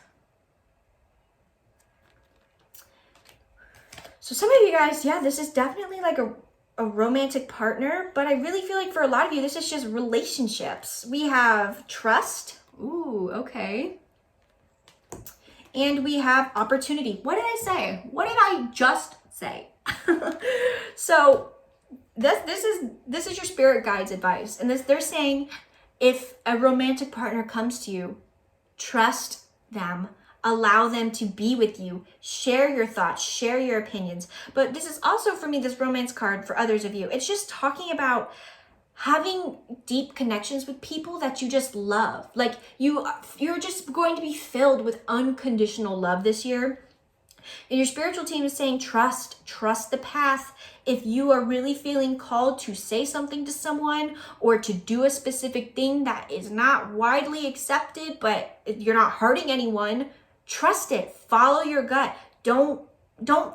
A: So some of you guys, yeah, this is definitely like a romantic partner, but I really feel like for a lot of you, this is just relationships. We have trust. Ooh, okay. And we have opportunity. What did I say? What did I just say? So this is your spirit guide's advice. And they're saying, if a romantic partner comes to you, trust them, allow them to be with you, share your thoughts, share your opinions. But this is also, for me, this romance card for others of you, it's just talking about having deep connections with people that you just love. Like you're just going to be filled with unconditional love this year. And your spiritual team is saying, trust the path. If you are really feeling called to say something to someone or to do a specific thing that is not widely accepted, but you're not hurting anyone, trust it. Follow your gut. Don't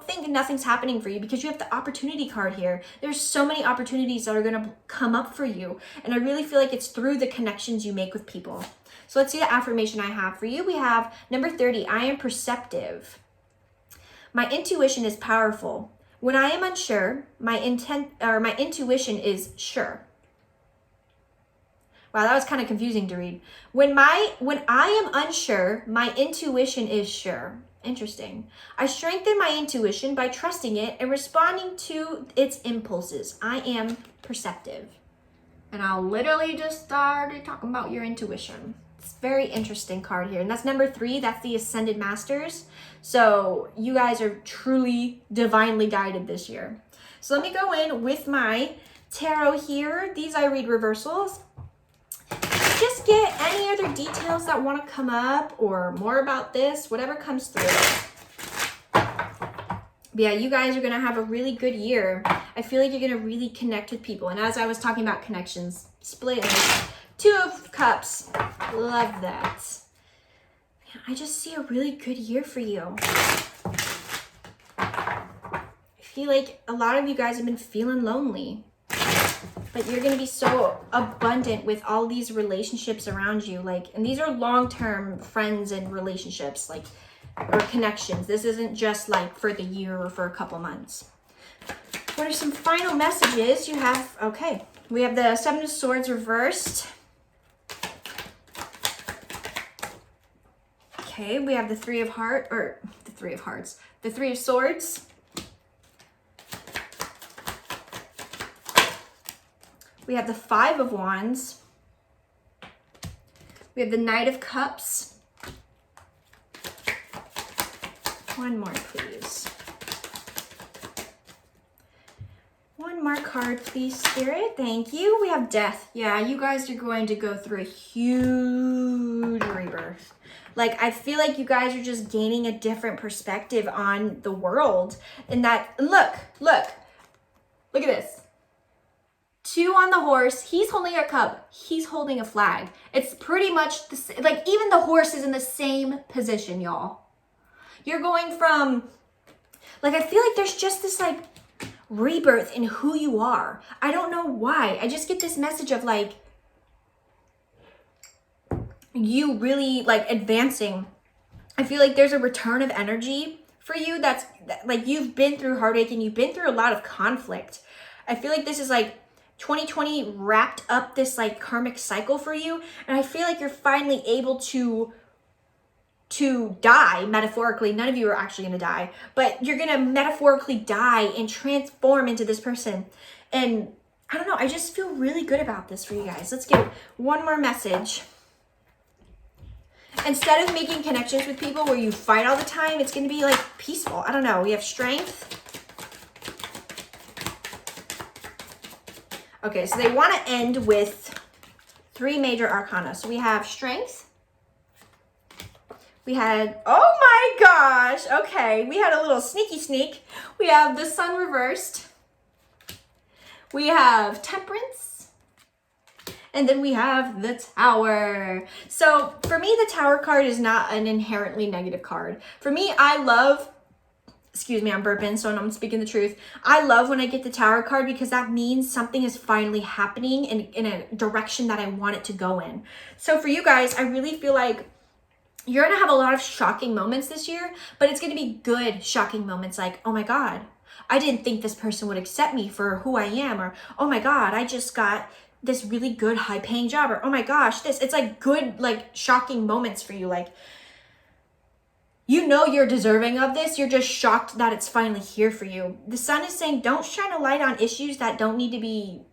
A: think nothing's happening for you, because you have the opportunity card here. There's so many opportunities that are going to come up for you. And I really feel like it's through the connections you make with people. So let's see the affirmation I have for you. We have number 30. I am perceptive. My intuition is powerful. When I am unsure, my intuition is sure. Wow, that was kind of confusing to read. When I am unsure, my intuition is sure. Interesting. I strengthen my intuition by trusting it and responding to its impulses. I am perceptive. And I'll literally just start talking about your intuition. It's a very interesting card here. And that's number 3. That's the Ascended Masters. So you guys are truly divinely guided this year. So let me go in with my tarot here. These I read reversals. Just get any other details that want to come up or more about this, whatever comes through. But yeah, you guys are going to have a really good year. I feel like you're going to really connect with people. And as I was talking about connections, split 2 of Cups. Love that. I just see a really good year for you. I feel like a lot of you guys have been feeling lonely. But you're going to be so abundant with all these relationships around you. And these are long-term friends and relationships, or connections. This isn't just for the year or for a couple months. What are some final messages you have? Okay, we have the 7 of Swords reversed. Okay, we have the 3 of Swords. We have the 5 of Wands. We have the Knight of Cups. One more, please. One more card, please, Spirit. Thank you. We have death. Yeah, you guys are going to go through a huge rebirth. Like, I feel like you guys are just gaining a different perspective on the world. And that, look at this. 2 on the horse. He's holding a cup. He's holding a flag. It's pretty much the same. Like, even the horse is in the same position, y'all. You're going from, like, I feel like there's just this, like, rebirth in who you are. I don't know why. I just get this message of, like, you really, like, advancing. I feel like there's a return of energy for you that's, like, you've been through heartache and you've been through a lot of conflict. I feel like this is, like, 2020 wrapped up this, like, karmic cycle for you. And I feel like you're finally able to die, metaphorically. None of you are actually going to die, but you're going to metaphorically die and transform into this person. And I don't know, I just feel really good about this for you guys. Let's get one more message. Instead of making connections with people where you fight all the time, it's going to be, like, peaceful. I don't know. We have strength. Okay, so they want to end with 3 major arcana. So we have strength. We had, oh my gosh, okay. We had a little sneaky sneak. We have the sun reversed. We have temperance. And then we have the tower. So for me, the tower card is not an inherently negative card. For me, I love, excuse me, I'm burping, so I'm speaking the truth. I love when I get the tower card because that means something is finally happening in a direction that I want it to go in. So for you guys, I really feel like you're going to have a lot of shocking moments this year, but it's going to be good shocking moments like, oh my God, I didn't think this person would accept me for who I am, or oh my God, I just got this really good high paying job, or oh my gosh, it's like good, like shocking moments for you. Like, you know you're deserving of this. You're just shocked that it's finally here for you. The sun is saying don't shine a light on issues that don't need to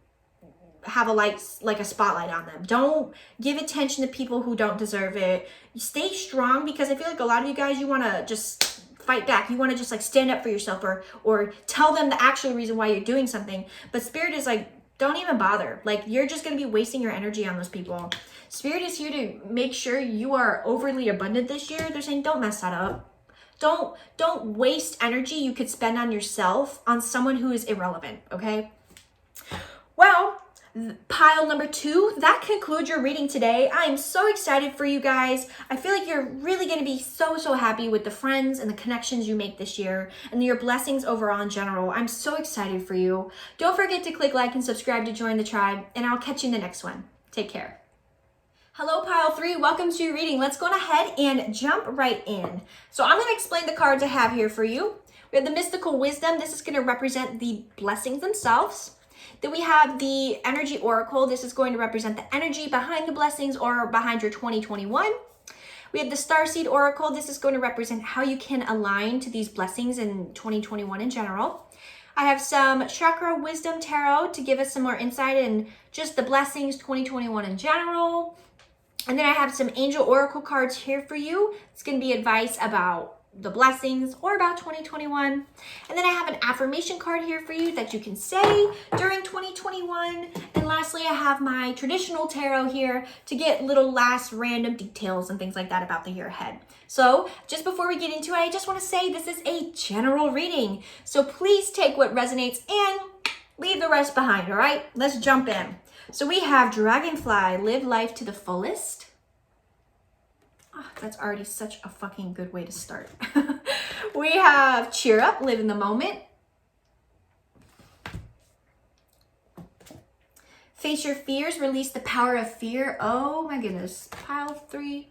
A: have a light, like a spotlight on them. Don't give attention to people who don't deserve it. Stay strong, because I feel like a lot of you guys, you want to just fight back. You want to just like stand up for yourself, or tell them the actual reason why you're doing something. But Spirit is like, don't even bother. Like, you're just going to be wasting your energy on those people. Spirit is here to make sure you are overly abundant this year. They're saying don't mess that up. Don't waste energy you could spend on yourself on someone who is irrelevant, okay? Well, pile number 2, that concludes your reading today. I am so excited for you guys. I feel like you're really going to be so happy with the friends and the connections you make this year and your blessings overall in general. I'm so excited for you. Don't forget to click like and subscribe to join the tribe, and I'll catch you in the next one. Take care. Hello, pile 3. Welcome to your reading. Let's go ahead and jump right in. So I'm going to explain the cards I have here for you. We have the Mystical Wisdom. This is going to represent the blessings themselves. Then we have the Energy Oracle. This is going to represent the energy behind the blessings or behind your 2021. We have the Starseed Oracle. This is going to represent how you can align to these blessings in 2021 in general. I have some Chakra Wisdom Tarot to give us some more insight in just the blessings 2021 in general. And then I have some Angel Oracle cards here for you. It's going to be advice about the blessings or about 2021. And then I have an affirmation card here for you that you can say during 2021. And lastly, I have my traditional tarot here to get little last random details and things like that about the year ahead. So just before we get into it, I just want to say this is a general reading. So please take what resonates and leave the rest behind, all right? Let's jump in. So we have Dragonfly, live life to the fullest. Oh, that's already such a fucking good way to start. We have Cheer Up, live in the moment. Face your fears, release the power of fear. Oh my goodness. Pile 3.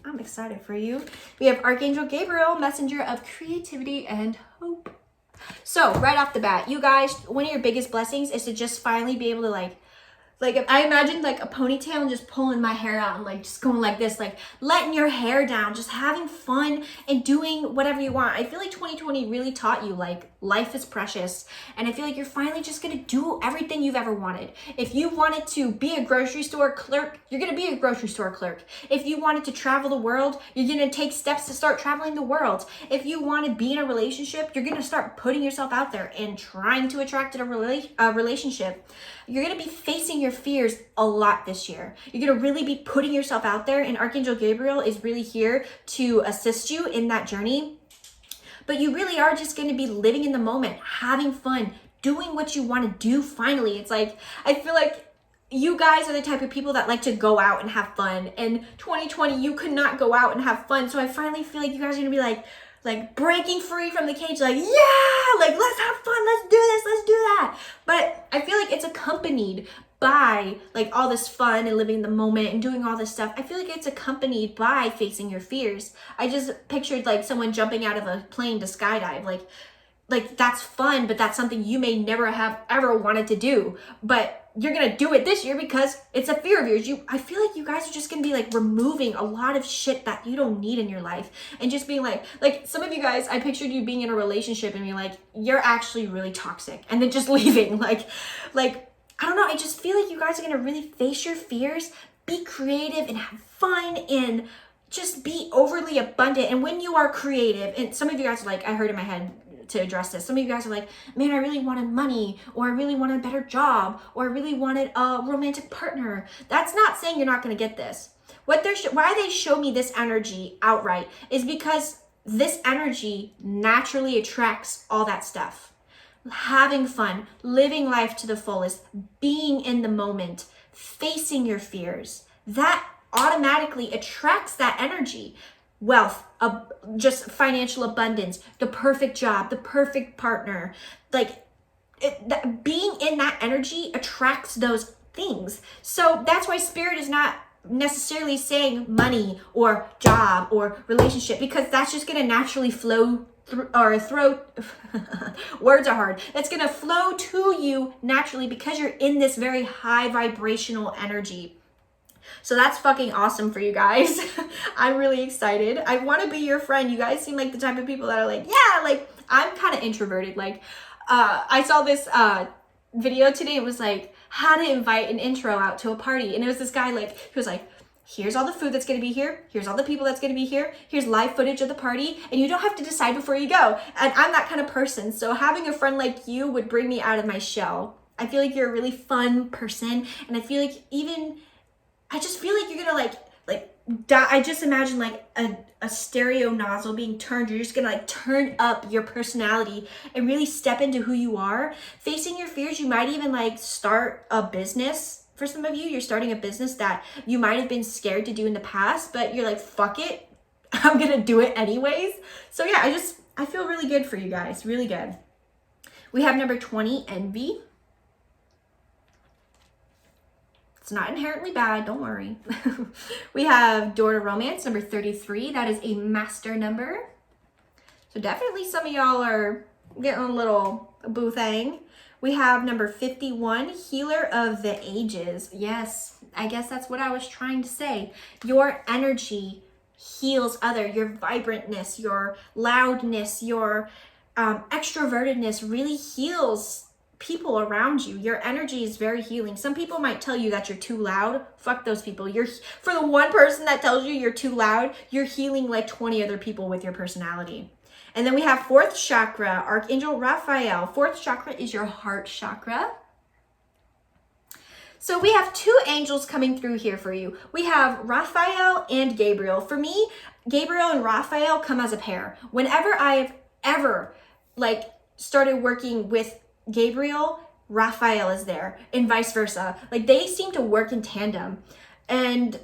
A: I'm excited for you. We have Archangel Gabriel, messenger of creativity and hope. So right off the bat, you guys, one of your biggest blessings is to just finally be able to like like if I imagine like a ponytail and just pulling my hair out and like just going like this, like letting your hair down, just having fun and doing whatever you want. I feel like 2020 really taught you like life is precious, and I feel like you're finally just gonna do everything you've ever wanted. If you wanted to be a grocery store clerk, you're gonna be a grocery store clerk. If you wanted to travel the world, you're gonna take steps to start traveling the world. If you want to be in a relationship, you're gonna start putting yourself out there and trying to attract a relationship. You're gonna be facing your fears a lot this year. You're gonna really be putting yourself out there, and Archangel Gabriel is really here to assist you in that journey. But you really are just gonna be living in the moment, having fun, doing what you wanna do finally. It's like, I feel like you guys are the type of people that like to go out and have fun. And 2020, you could not go out and have fun. So I finally feel like you guys are gonna be like breaking free from the cage, like, yeah, like let's have fun, let's do this, let's do that. But I feel like it's accompanied by like all this fun and living the moment and doing all this stuff. I feel like it's accompanied by facing your fears. I just pictured like someone jumping out of a plane to skydive, like that's fun, but that's something you may never have ever wanted to do, but you're gonna do it this year because it's a fear of yours. I feel like you guys are just gonna be like removing a lot of shit that you don't need in your life, and just being like some of you guys, I pictured you being in a relationship and being like, you're actually really toxic, and then just leaving. Like I don't know, I just feel like you guys are gonna really face your fears, be creative and have fun, and just be overly abundant. And when you are creative, and some of you guys are like, I heard in my head to address this, some of you guys are like, man, I really wanted money, or I really wanted a better job, or I really wanted a romantic partner. That's not saying you're not going to get this. Why they show me this energy outright is because this energy naturally attracts all that stuff. Having fun, living life to the fullest, being in the moment, facing your fears, that automatically attracts that energy. Wealth, just financial abundance, the perfect job, the perfect partner, being in that energy attracts those things. So that's why Spirit is not necessarily saying money or job or relationship, because that's just going to naturally flow through, or throw words are hard. It's going to flow to you naturally because you're in this very high vibrational energy. So that's fucking awesome for you guys. I'm really excited. I want to be your friend. You guys seem like the type of people that are like, yeah, like I'm kind of introverted. Like I saw this video today. It was like how to invite an intro out to a party. And it was this guy, like, he was like, here's all the food that's going to be here. Here's all the people that's going to be here. Here's live footage of the party. And you don't have to decide before you go. And I'm that kind of person. So having a friend like you would bring me out of my shell. I feel like you're a really fun person. And I feel like I just feel like you're gonna I just imagine like a stereo nozzle being turned. You're just gonna like turn up your personality and really step into who you are. Facing your fears, you might even like start a business. For some of you, you're starting a business that you might have been scared to do in the past, but you're like, fuck it, I'm gonna do it anyways. So yeah, I feel really good for you guys, really good. We have number 20, envy. It's not inherently bad, don't worry. We have door to romance, number 33. That is a master number. So definitely some of y'all are getting a little boo thing. We have number 51, healer of the ages. Yes, I guess that's what I was trying to say. Your energy heals your vibrantness, your loudness, your extrovertedness really heals people around you. Your energy is very healing. Some people might tell you that you're too loud. Fuck those people. For the one person that tells you you're too loud, you're healing like 20 other people with your personality. And then we have 4th chakra, Archangel Raphael. 4th chakra is your heart chakra. So we have 2 angels coming through here for you. We have Raphael and Gabriel. For me, Gabriel and Raphael come as a pair. Whenever I've ever started working with Gabriel, Raphael is there, and vice versa. Like they seem to work in tandem. And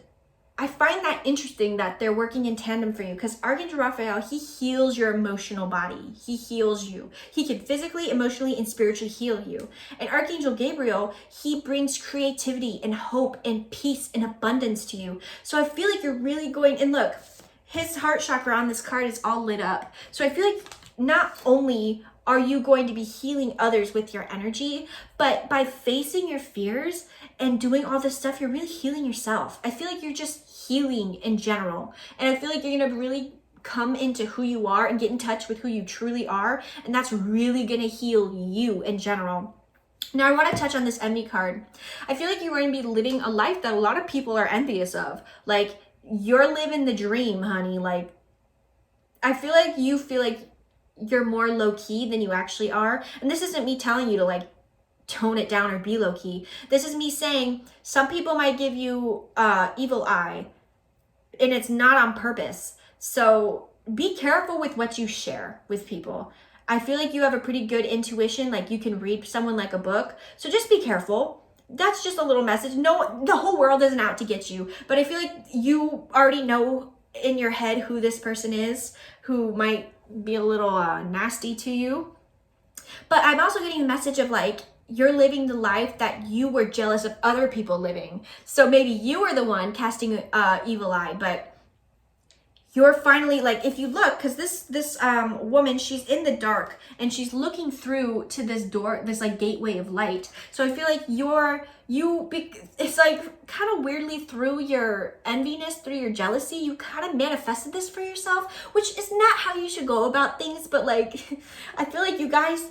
A: I find that interesting that they're working in tandem for you, because Archangel Raphael, he heals your emotional body. He heals you. He can physically, emotionally, and spiritually heal you. And Archangel Gabriel, he brings creativity and hope and peace and abundance to you. So I feel like you're really going, and look, his heart chakra on this card is all lit up. So I feel like not only are you going to be healing others with your energy. But by facing your fears and doing all this stuff, you're really healing yourself. I feel like you're just healing in general. And I feel like you're going to really come into who you are and get in touch with who you truly are. And that's really going to heal you in general. Now I want to touch on this envy card. I feel like you're going to be living a life that a lot of people are envious of. Like, you're living the dream, honey. Like, I feel like you feel like you're more low-key than you actually are. And this isn't me telling you to like tone it down or be low-key. This is me saying some people might give you evil eye, and it's not on purpose. So be careful with what you share with people. I feel like you have a pretty good intuition, like you can read someone like a book. So just be careful. That's just a little message. No, the whole world isn't out to get you, but I feel like you already know in your head who this person is, who might be a little nasty to you. But I'm also getting a message of like, you're living the life that you were jealous of other people living. So maybe you were the one casting evil eye, but you're finally, like, if you look, because this woman, she's in the dark and she's looking through to this door, this like gateway of light. So I feel like it's like kind of weirdly through your enviness, through your jealousy, you kind of manifested this for yourself, which is not how you should go about things. But like, I feel like you guys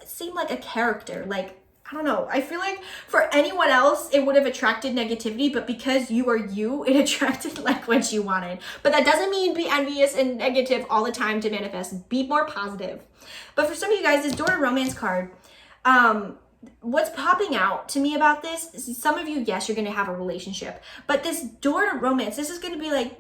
A: seem like a character. Like, I don't know. I feel like for anyone else, it would have attracted negativity, but because you are you, it attracted like what you wanted. But that doesn't mean be envious and negative all the time to manifest. Be more positive. But for some of you guys, this door to romance card, what's popping out to me about this is some of you, yes, you're going to have a relationship, but this door to romance, this is going to be like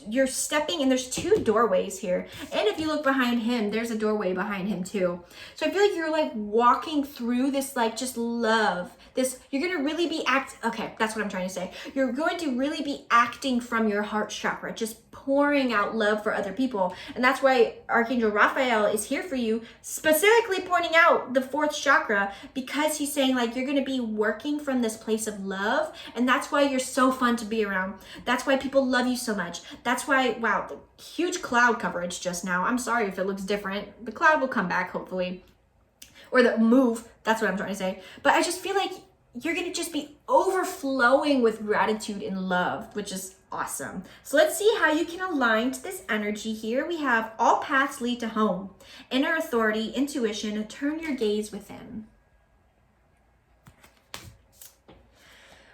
A: you're stepping, and there's two doorways here. And if you look behind him, there's a doorway behind him too. So I feel like you're like walking through this, like just love this. You're going to really be okay, that's what I'm trying to say. You're going to really be acting from your heart chakra, just pouring out love for other people. And that's why Archangel Raphael is here for you, specifically pointing out the fourth chakra, because he's saying like you're going to be working from this place of love. And that's why you're so fun to be around. That's why people love you so much. That's why, wow, the huge cloud coverage just now. I'm sorry if it looks different. The cloud will come back, hopefully. Or the move. That's what I'm trying to say. But I just feel like you're going to just be overflowing with gratitude and love, which is awesome. So let's see how you can align to this energy here. We have all paths lead to home, inner authority, intuition, turn your gaze within.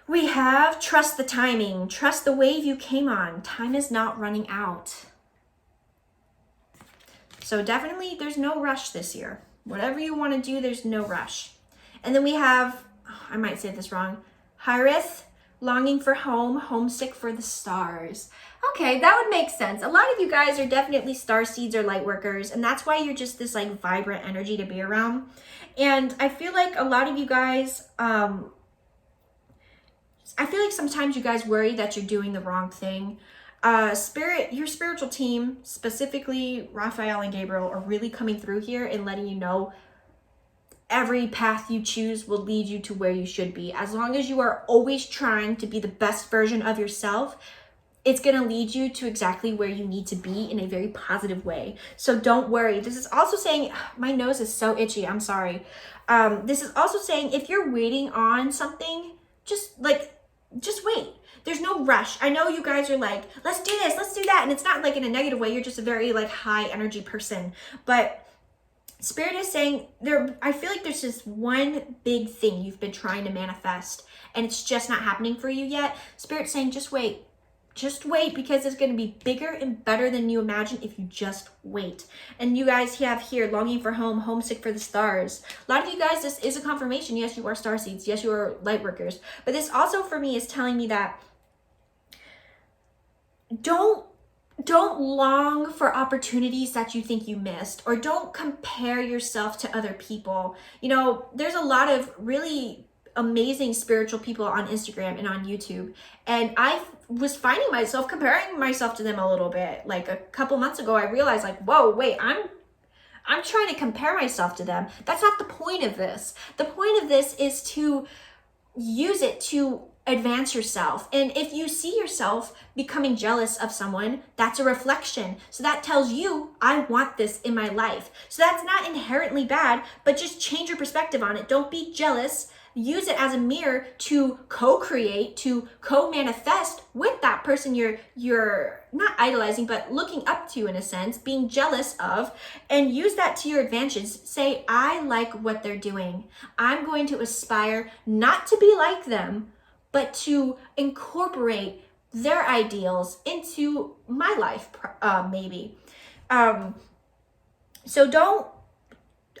A: We have trust the timing, trust the wave you came on. Time is not running out. So definitely there's no rush this year. Whatever you want to do, there's no rush. And then we have, I might say this wrong, Hirith, longing for home, homesick for the stars. Okay, that would make sense. A lot of you guys are definitely starseeds or lightworkers, and that's why you're just this like vibrant energy to be around. And I feel like a lot of you guys, I feel like sometimes you guys worry that you're doing the wrong thing. Your spiritual team, specifically Raphael and Gabriel, are really coming through here and letting you know every path you choose will lead you to where you should be. As long as you are always trying to be the best version of yourself, it's going to lead you to exactly where you need to be in a very positive way. So don't worry. This is also saying, my nose is so itchy. I'm sorry. This is also saying if you're waiting on something, just wait. There's no rush. I know you guys are like, let's do this, let's do that. And it's not like in a negative way. You're just a very like high energy person. But Spirit is saying I feel like there's just one big thing you've been trying to manifest and it's just not happening for you yet. Spirit's saying, just wait. Just wait, because it's going to be bigger and better than you imagine if you just wait. And you guys have here, longing for home, homesick for the stars. A lot of you guys, this is a confirmation. Yes, you are starseeds. Yes, you are lightworkers. But this also for me is telling me that don't long for opportunities that you think you missed, or don't compare yourself to other people. You know, there's a lot of really amazing spiritual people on Instagram and on YouTube, and I was finding myself comparing myself to them a little bit. Like a couple months ago, I realized like, whoa, wait, I'm trying to compare myself to them. That's not the point of this. The point of this is to use it to advance yourself. And if you see yourself becoming jealous of someone, that's a reflection. So that tells you, I want this in my life. So that's not inherently bad, but just change your perspective on it. Don't be jealous. Use it as a mirror to co-create, to co-manifest with that person you're not idolizing, but looking up to in a sense, being jealous of, and use that to your advantage. Say, I like what they're doing. I'm going to aspire not to be like them, but to incorporate their ideals into my life, maybe. So don't,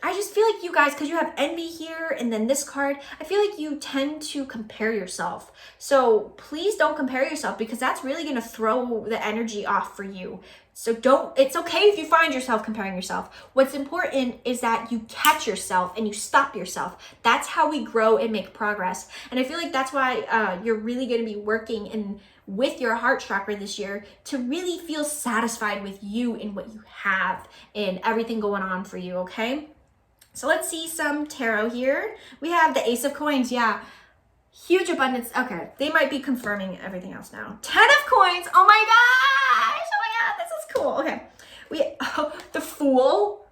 A: I just feel like you guys, because you have envy here and then this card, I feel like you tend to compare yourself. So please don't compare yourself, because that's really going to throw the energy off for you. So it's okay if you find yourself comparing yourself. What's important is that you catch yourself and you stop yourself. That's how we grow and make progress. And I feel like that's why you're really going to be working with your heart chakra this year to really feel satisfied with you and what you have and everything going on for you, okay? So let's see some tarot here. We have the Ace of Coins. Yeah, huge abundance. Okay, they might be confirming everything else now. 10 of Coins. Oh my gosh. Oh my God, this is cool. Okay, the Fool.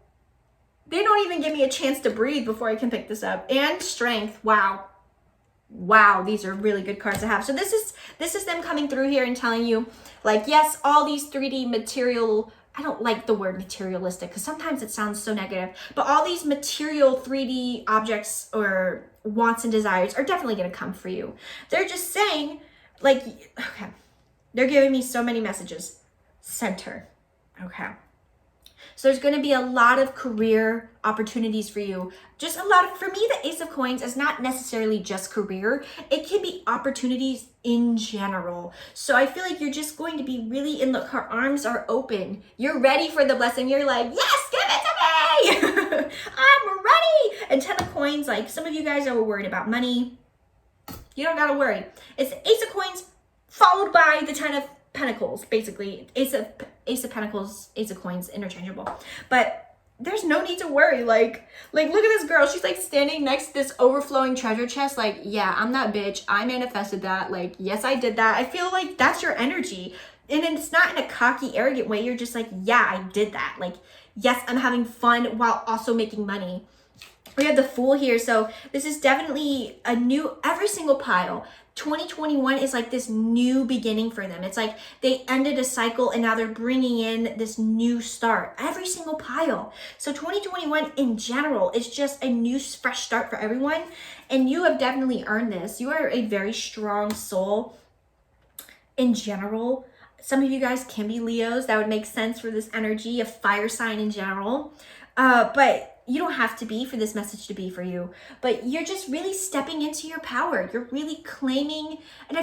A: They don't even give me a chance to breathe before I can pick this up. And Strength. Wow, these are really good cards to have. So this is them coming through here and telling you, like, yes, all these 3D material, I don't like the word materialistic because sometimes it sounds so negative, but all these material 3D objects or wants and desires are definitely going to come for you. They're just saying, like, okay, they're giving me so many messages. Center. Okay. So there's going to be a lot of career opportunities for you. Just a lot of, for me, the Ace of Coins is not necessarily just career. It can be opportunities in general. So I feel like you're just going to be really look, her arms are open. You're ready for the blessing. You're like, yes, give it to me. I'm ready. And 10 of Coins, like some of you guys are worried about money. You don't got to worry. It's the Ace of Coins followed by the 10 of Pentacles, basically. Ace of Pentacles, Ace of Coins, interchangeable. But there's no need to worry. Like look at this girl. She's like standing next to this overflowing treasure chest. Like, yeah, I'm that bitch. I manifested that. Like, yes, I did that. I feel like that's your energy. And it's not in a cocky, arrogant way. You're just like, yeah, I did that. Like, yes, I'm having fun while also making money. We have the Fool here. So this is definitely a new, every single pile. 2021 is like this new beginning for them. It's like they ended a cycle and now they're bringing in this new start. Every single pile. So 2021 in general is just a new fresh start for everyone. And you have definitely earned this. You are a very strong soul in general. Some of you guys can be Leos. That would make sense for this energy, a fire sign in general. But you don't have to be for this message to be for you, but you're just really stepping into your power. You're really claiming, and I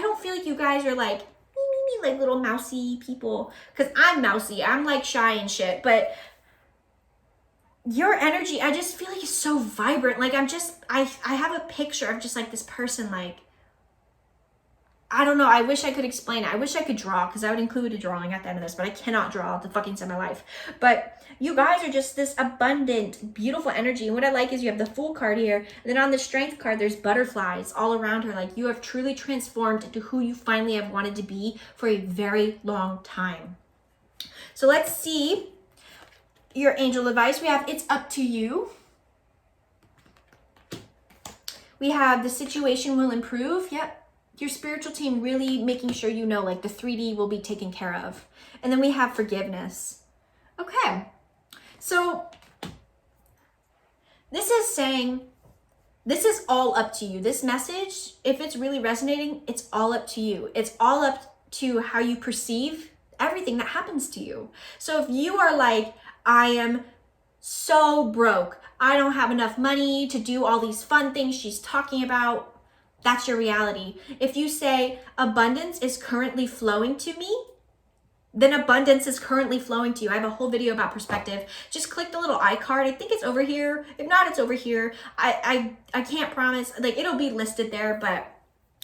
A: don't feel like you guys are like, me, like little mousy people, because I'm mousy. I'm like shy and shit, but your energy, I just feel like it's so vibrant. Like I have a picture of just like this person, like, I don't know. I wish I could explain it. I wish I could draw, because I would include a drawing at the end of this, but I cannot draw the fucking side of my life. But you guys are just this abundant, beautiful energy. And what I like is you have the Fool card here. And then on the Strength card, there's butterflies all around her. Like, you have truly transformed into who you finally have wanted to be for a very long time. So let's see your angel advice. We have, it's up to you. We have the situation will improve. Yep. Your spiritual team really making sure you know, like, the 3D will be taken care of. And then we have forgiveness. Okay. So this is saying, this is all up to you. This message, if it's really resonating, it's all up to you. It's all up to how you perceive everything that happens to you. So if you are like, I am so broke, I don't have enough money to do all these fun things she's talking about, that's your reality. If you say abundance is currently flowing to me, then abundance is currently flowing to you. I have a whole video about perspective. Just click the little iCard. I think it's over here. If not, it's over here. I can't promise. Like, it'll be listed there, but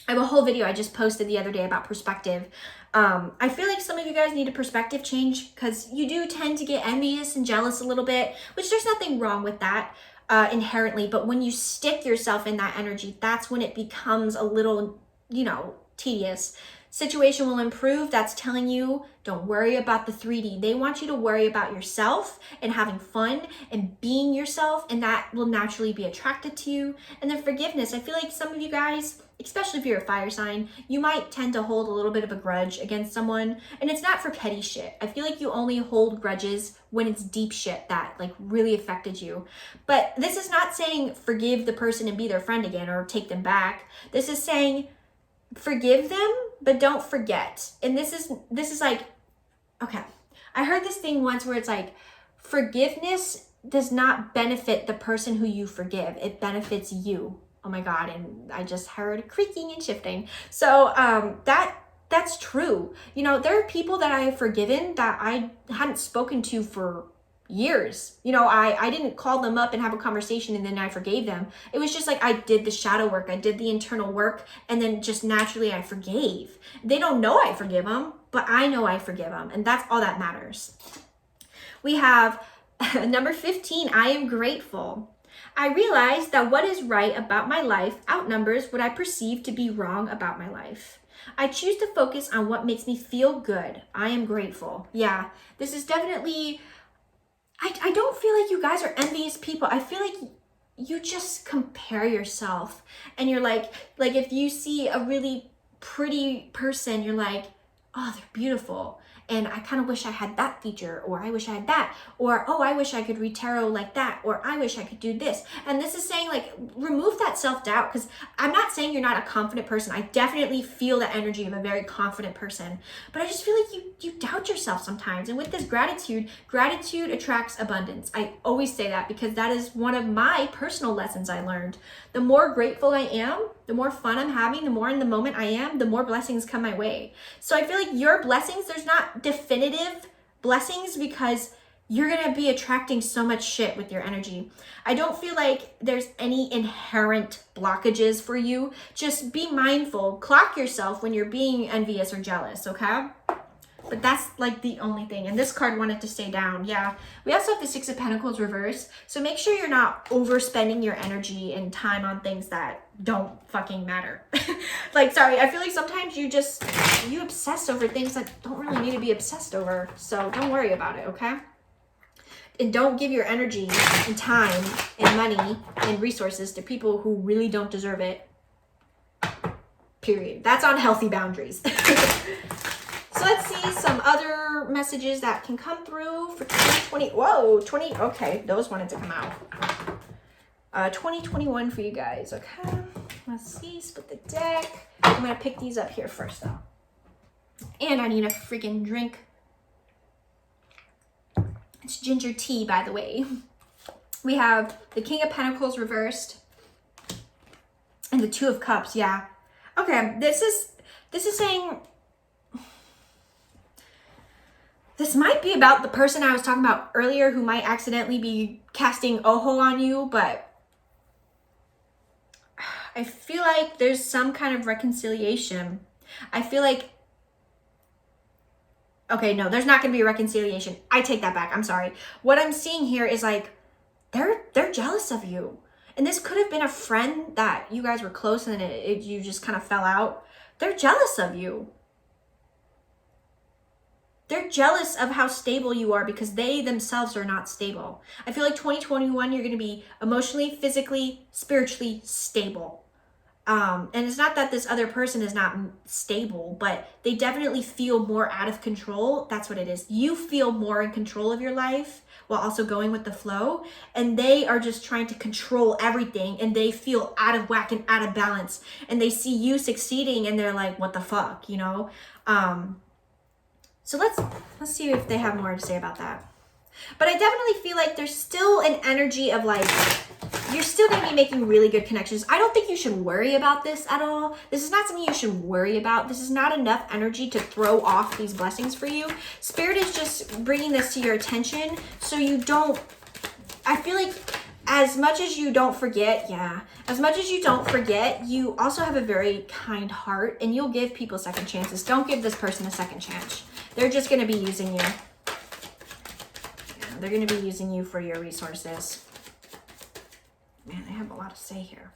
A: I have a whole video I just posted the other day about perspective. I feel like some of you guys need a perspective change, because you do tend to get envious and jealous a little bit, which there's nothing wrong with that. Inherently, but when you stick yourself in that energy, that's when it becomes a little you know, tedious. Situation will improve. That's telling you don't worry about the 3D. They want you to worry about yourself and having fun and being yourself, and that will naturally be attracted to you. And then forgiveness. I feel like some of you guys, especially if you're a fire sign, you might tend to hold a little bit of a grudge against someone, and it's not for petty shit. I feel like you only hold grudges when it's deep shit that like really affected you. But this is not saying forgive the person and be their friend again or take them back. This is saying forgive them, but don't forget. And this is like, okay, I heard this thing once where it's like, forgiveness does not benefit the person who you forgive. It benefits you. Oh my God. And I just heard creaking and shifting. So that's true. You know, there are people that I have forgiven that I hadn't spoken to for years. You know, I didn't call them up and have a conversation and then I forgave them. It was just like I did the shadow work, I did the internal work, and then just naturally I forgave. They don't know I forgive them, but I know I forgive them, and that's all that matters. We have number 15, I am grateful. I realize that what is right about my life outnumbers what I perceive to be wrong about my life. I choose to focus on what makes me feel good. I am grateful. Yeah, this is definitely, I don't feel like you guys are envious people. I feel like you just compare yourself and you're like if you see a really pretty person, you're like, oh, they're beautiful. And I kind of wish I had that feature, or I wish I had that, or oh, I wish I could read tarot like that, or I wish I could do this. And this is saying like, remove that self-doubt, because I'm not saying you're not a confident person. I definitely feel the energy of a very confident person, but I just feel like you doubt yourself sometimes. And with this gratitude attracts abundance. I always say that because that is one of my personal lessons I learned. The more grateful I am, the more fun I'm having, the more in the moment I am, the more blessings come my way. So I feel like your blessings, there's not definitive blessings because you're going to be attracting so much shit with your energy. I don't feel like there's any inherent blockages for you. Just be mindful. Clock yourself when you're being envious or jealous, okay? But that's like the only thing. And this card wanted to stay down. Yeah. We also have the 6 of Pentacles reversed. So make sure you're not overspending your energy and time on things that don't fucking matter. Like, sorry, I feel like sometimes you obsess over things that don't really need to be obsessed over. So don't worry about it, okay? And don't give your energy and time and money and resources to people who really don't deserve it. Period. That's unhealthy boundaries. So let's see some other messages that can come through for 2020. Whoa, okay, those wanted to come out. 2021 for you guys, okay? Let's see, split the deck. I'm gonna pick these up here first though. And I need a freaking drink. It's ginger tea, by the way. We have the King of Pentacles reversed and the 2 of Cups, yeah. Okay, this is saying, this might be about the person I was talking about earlier who might accidentally be casting ojo on you, but I feel like there's some kind of reconciliation. I feel like, okay, no, there's not going to be a reconciliation. I take that back. I'm sorry. What I'm seeing here is like, they're jealous of you. And this could have been a friend that you guys were close and you just kind of fell out. They're jealous of you. They're jealous of how stable you are because they themselves are not stable. I feel like 2021, you're going to be emotionally, physically, spiritually stable. And it's not that this other person is not stable, but they definitely feel more out of control. That's what it is. You feel more in control of your life while also going with the flow. And they are just trying to control everything. And they feel out of whack and out of balance. And they see you succeeding and they're like, what the fuck, you know? So let's see if they have more to say about that. But I definitely feel like there's still an energy of like, you're still going to be making really good connections. I don't think you should worry about this at all. This is not something you should worry about. This is not enough energy to throw off these blessings for you. Spirit is just bringing this to your attention so you don't, I feel like as much as you don't forget, as much as you don't forget, you also have a very kind heart and you'll give people second chances. Don't give this person a second chance. They're just going to be using you. They're going to be using you for your resources. Man, they have a lot to say here.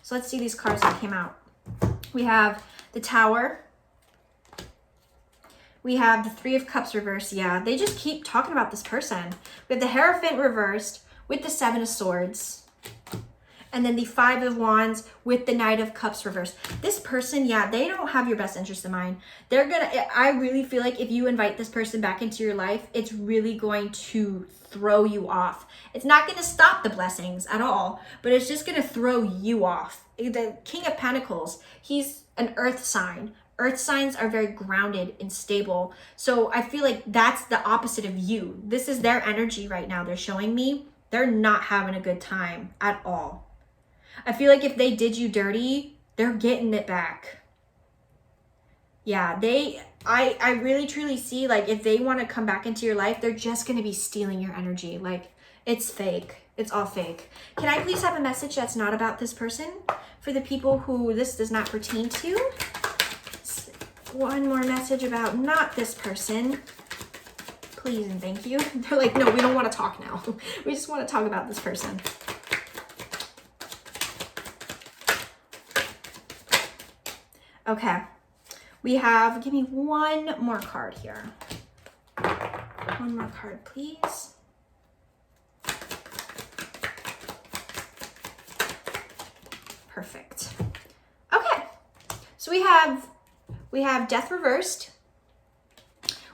A: So let's see these cards that came out. We have the Tower. We have the Three of Cups reversed. Yeah, they just keep talking about this person. We have the Hierophant reversed with the Seven of Swords. And then the Five of Wands with the Knight of Cups reversed. This person, yeah, they don't have your best interest in mind. I really feel like if you invite this person back into your life, it's really going to throw you off. It's not going to stop the blessings at all, but it's just going to throw you off. The King of Pentacles, he's an earth sign. Earth signs are very grounded and stable. So I feel like that's the opposite of you. This is their energy right now. They're showing me they're not having a good time at all. I feel like if they did you dirty, they're getting it back. Yeah, I really truly see, like, if they want to come back into your life, they're just going to be stealing your energy. Like, it's fake. It's all fake. Can I please have a message that's not about this person for the people who this does not pertain to? One more message about not this person. Please and thank you. They're like, no, we don't want to talk now. We just want to talk about this person. Okay, we have, give me one more card here. One more card, please. Perfect. Okay, so we have Death reversed.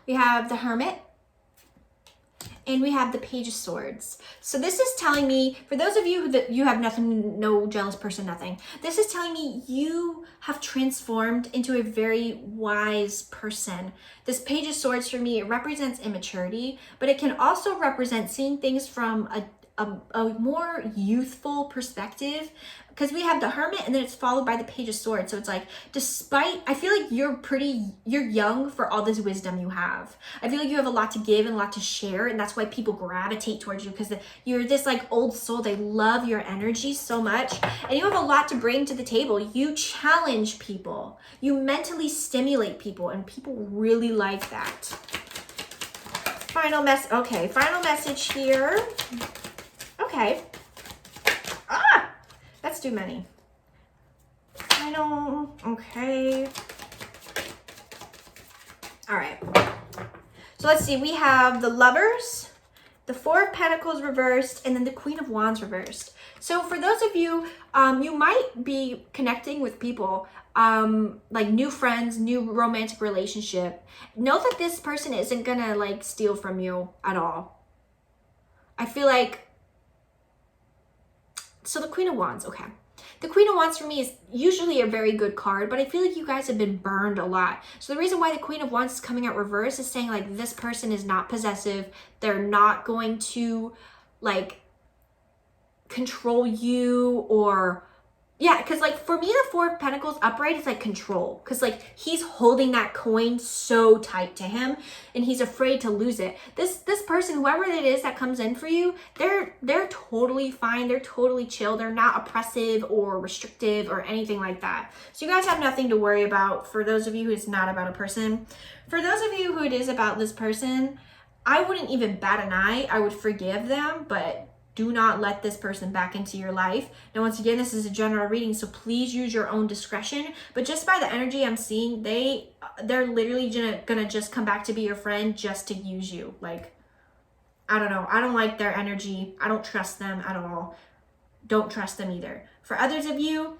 A: We have the Hermit. And we have the Page of Swords. So this is telling me, for those of you that you have nothing, no jealous person, nothing. This is telling me you have transformed into a very wise person. This Page of Swords for me, it represents immaturity, but it can also represent seeing things from a more youthful perspective, because we have the Hermit and then it's followed by the Page of Swords. So it's like, I feel like you're young for all this wisdom you have. I feel like you have a lot to give and a lot to share, and that's why people gravitate towards you, because you're this like old soul. They love your energy so much, and you have a lot to bring to the table. You challenge people, you mentally stimulate people, and people really like that. Final message here. Okay. That's too many. Okay. All right. So let's see. We have the Lovers, the Four of Pentacles reversed, and then the Queen of Wands reversed. So for those of you, you might be connecting with people, like new friends, new romantic relationship. Know that this person isn't gonna like steal from you at all. I feel like, so the Queen of Wands, okay. The Queen of Wands for me is usually a very good card, but I feel like you guys have been burned a lot. So the reason why the Queen of Wands is coming out reverse is saying like this person is not possessive. They're not going to like control you, or yeah, because like for me the Four of Pentacles upright is like control, because like he's holding that coin so tight to him and he's afraid to lose it. This person, whoever it is that comes in for you, they're totally fine, they're totally chill, they're not oppressive or restrictive or anything like that. So you guys have nothing to worry about. For those of you who it's not about a person, for those of you who it is about this person, I wouldn't even bat an eye. I would forgive them, but do not let this person back into your life. Now, once again, this is a general reading, so please use your own discretion. But just by the energy I'm seeing, they're literally gonna just come back to be your friend just to use you. Like, I don't know. I don't like their energy. I don't trust them at all. Don't trust them either. For others of you,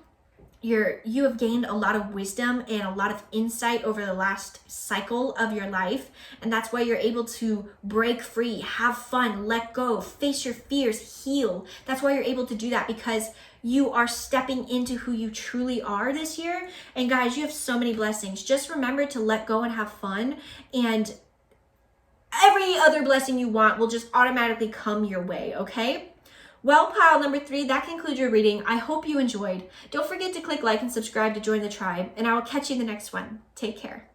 A: you have gained a lot of wisdom and a lot of insight over the last cycle of your life, and that's why you're able to break free, have fun, let go, face your fears, heal. That's why you're able to do that, because you are stepping into who you truly are this year. And guys, you have so many blessings. Just remember to let go and have fun, and every other blessing you want will just automatically come your way, okay? Well, pile number 3, that concludes your reading. I hope you enjoyed. Don't forget to click like and subscribe to join the tribe, and I will catch you in the next one. Take care.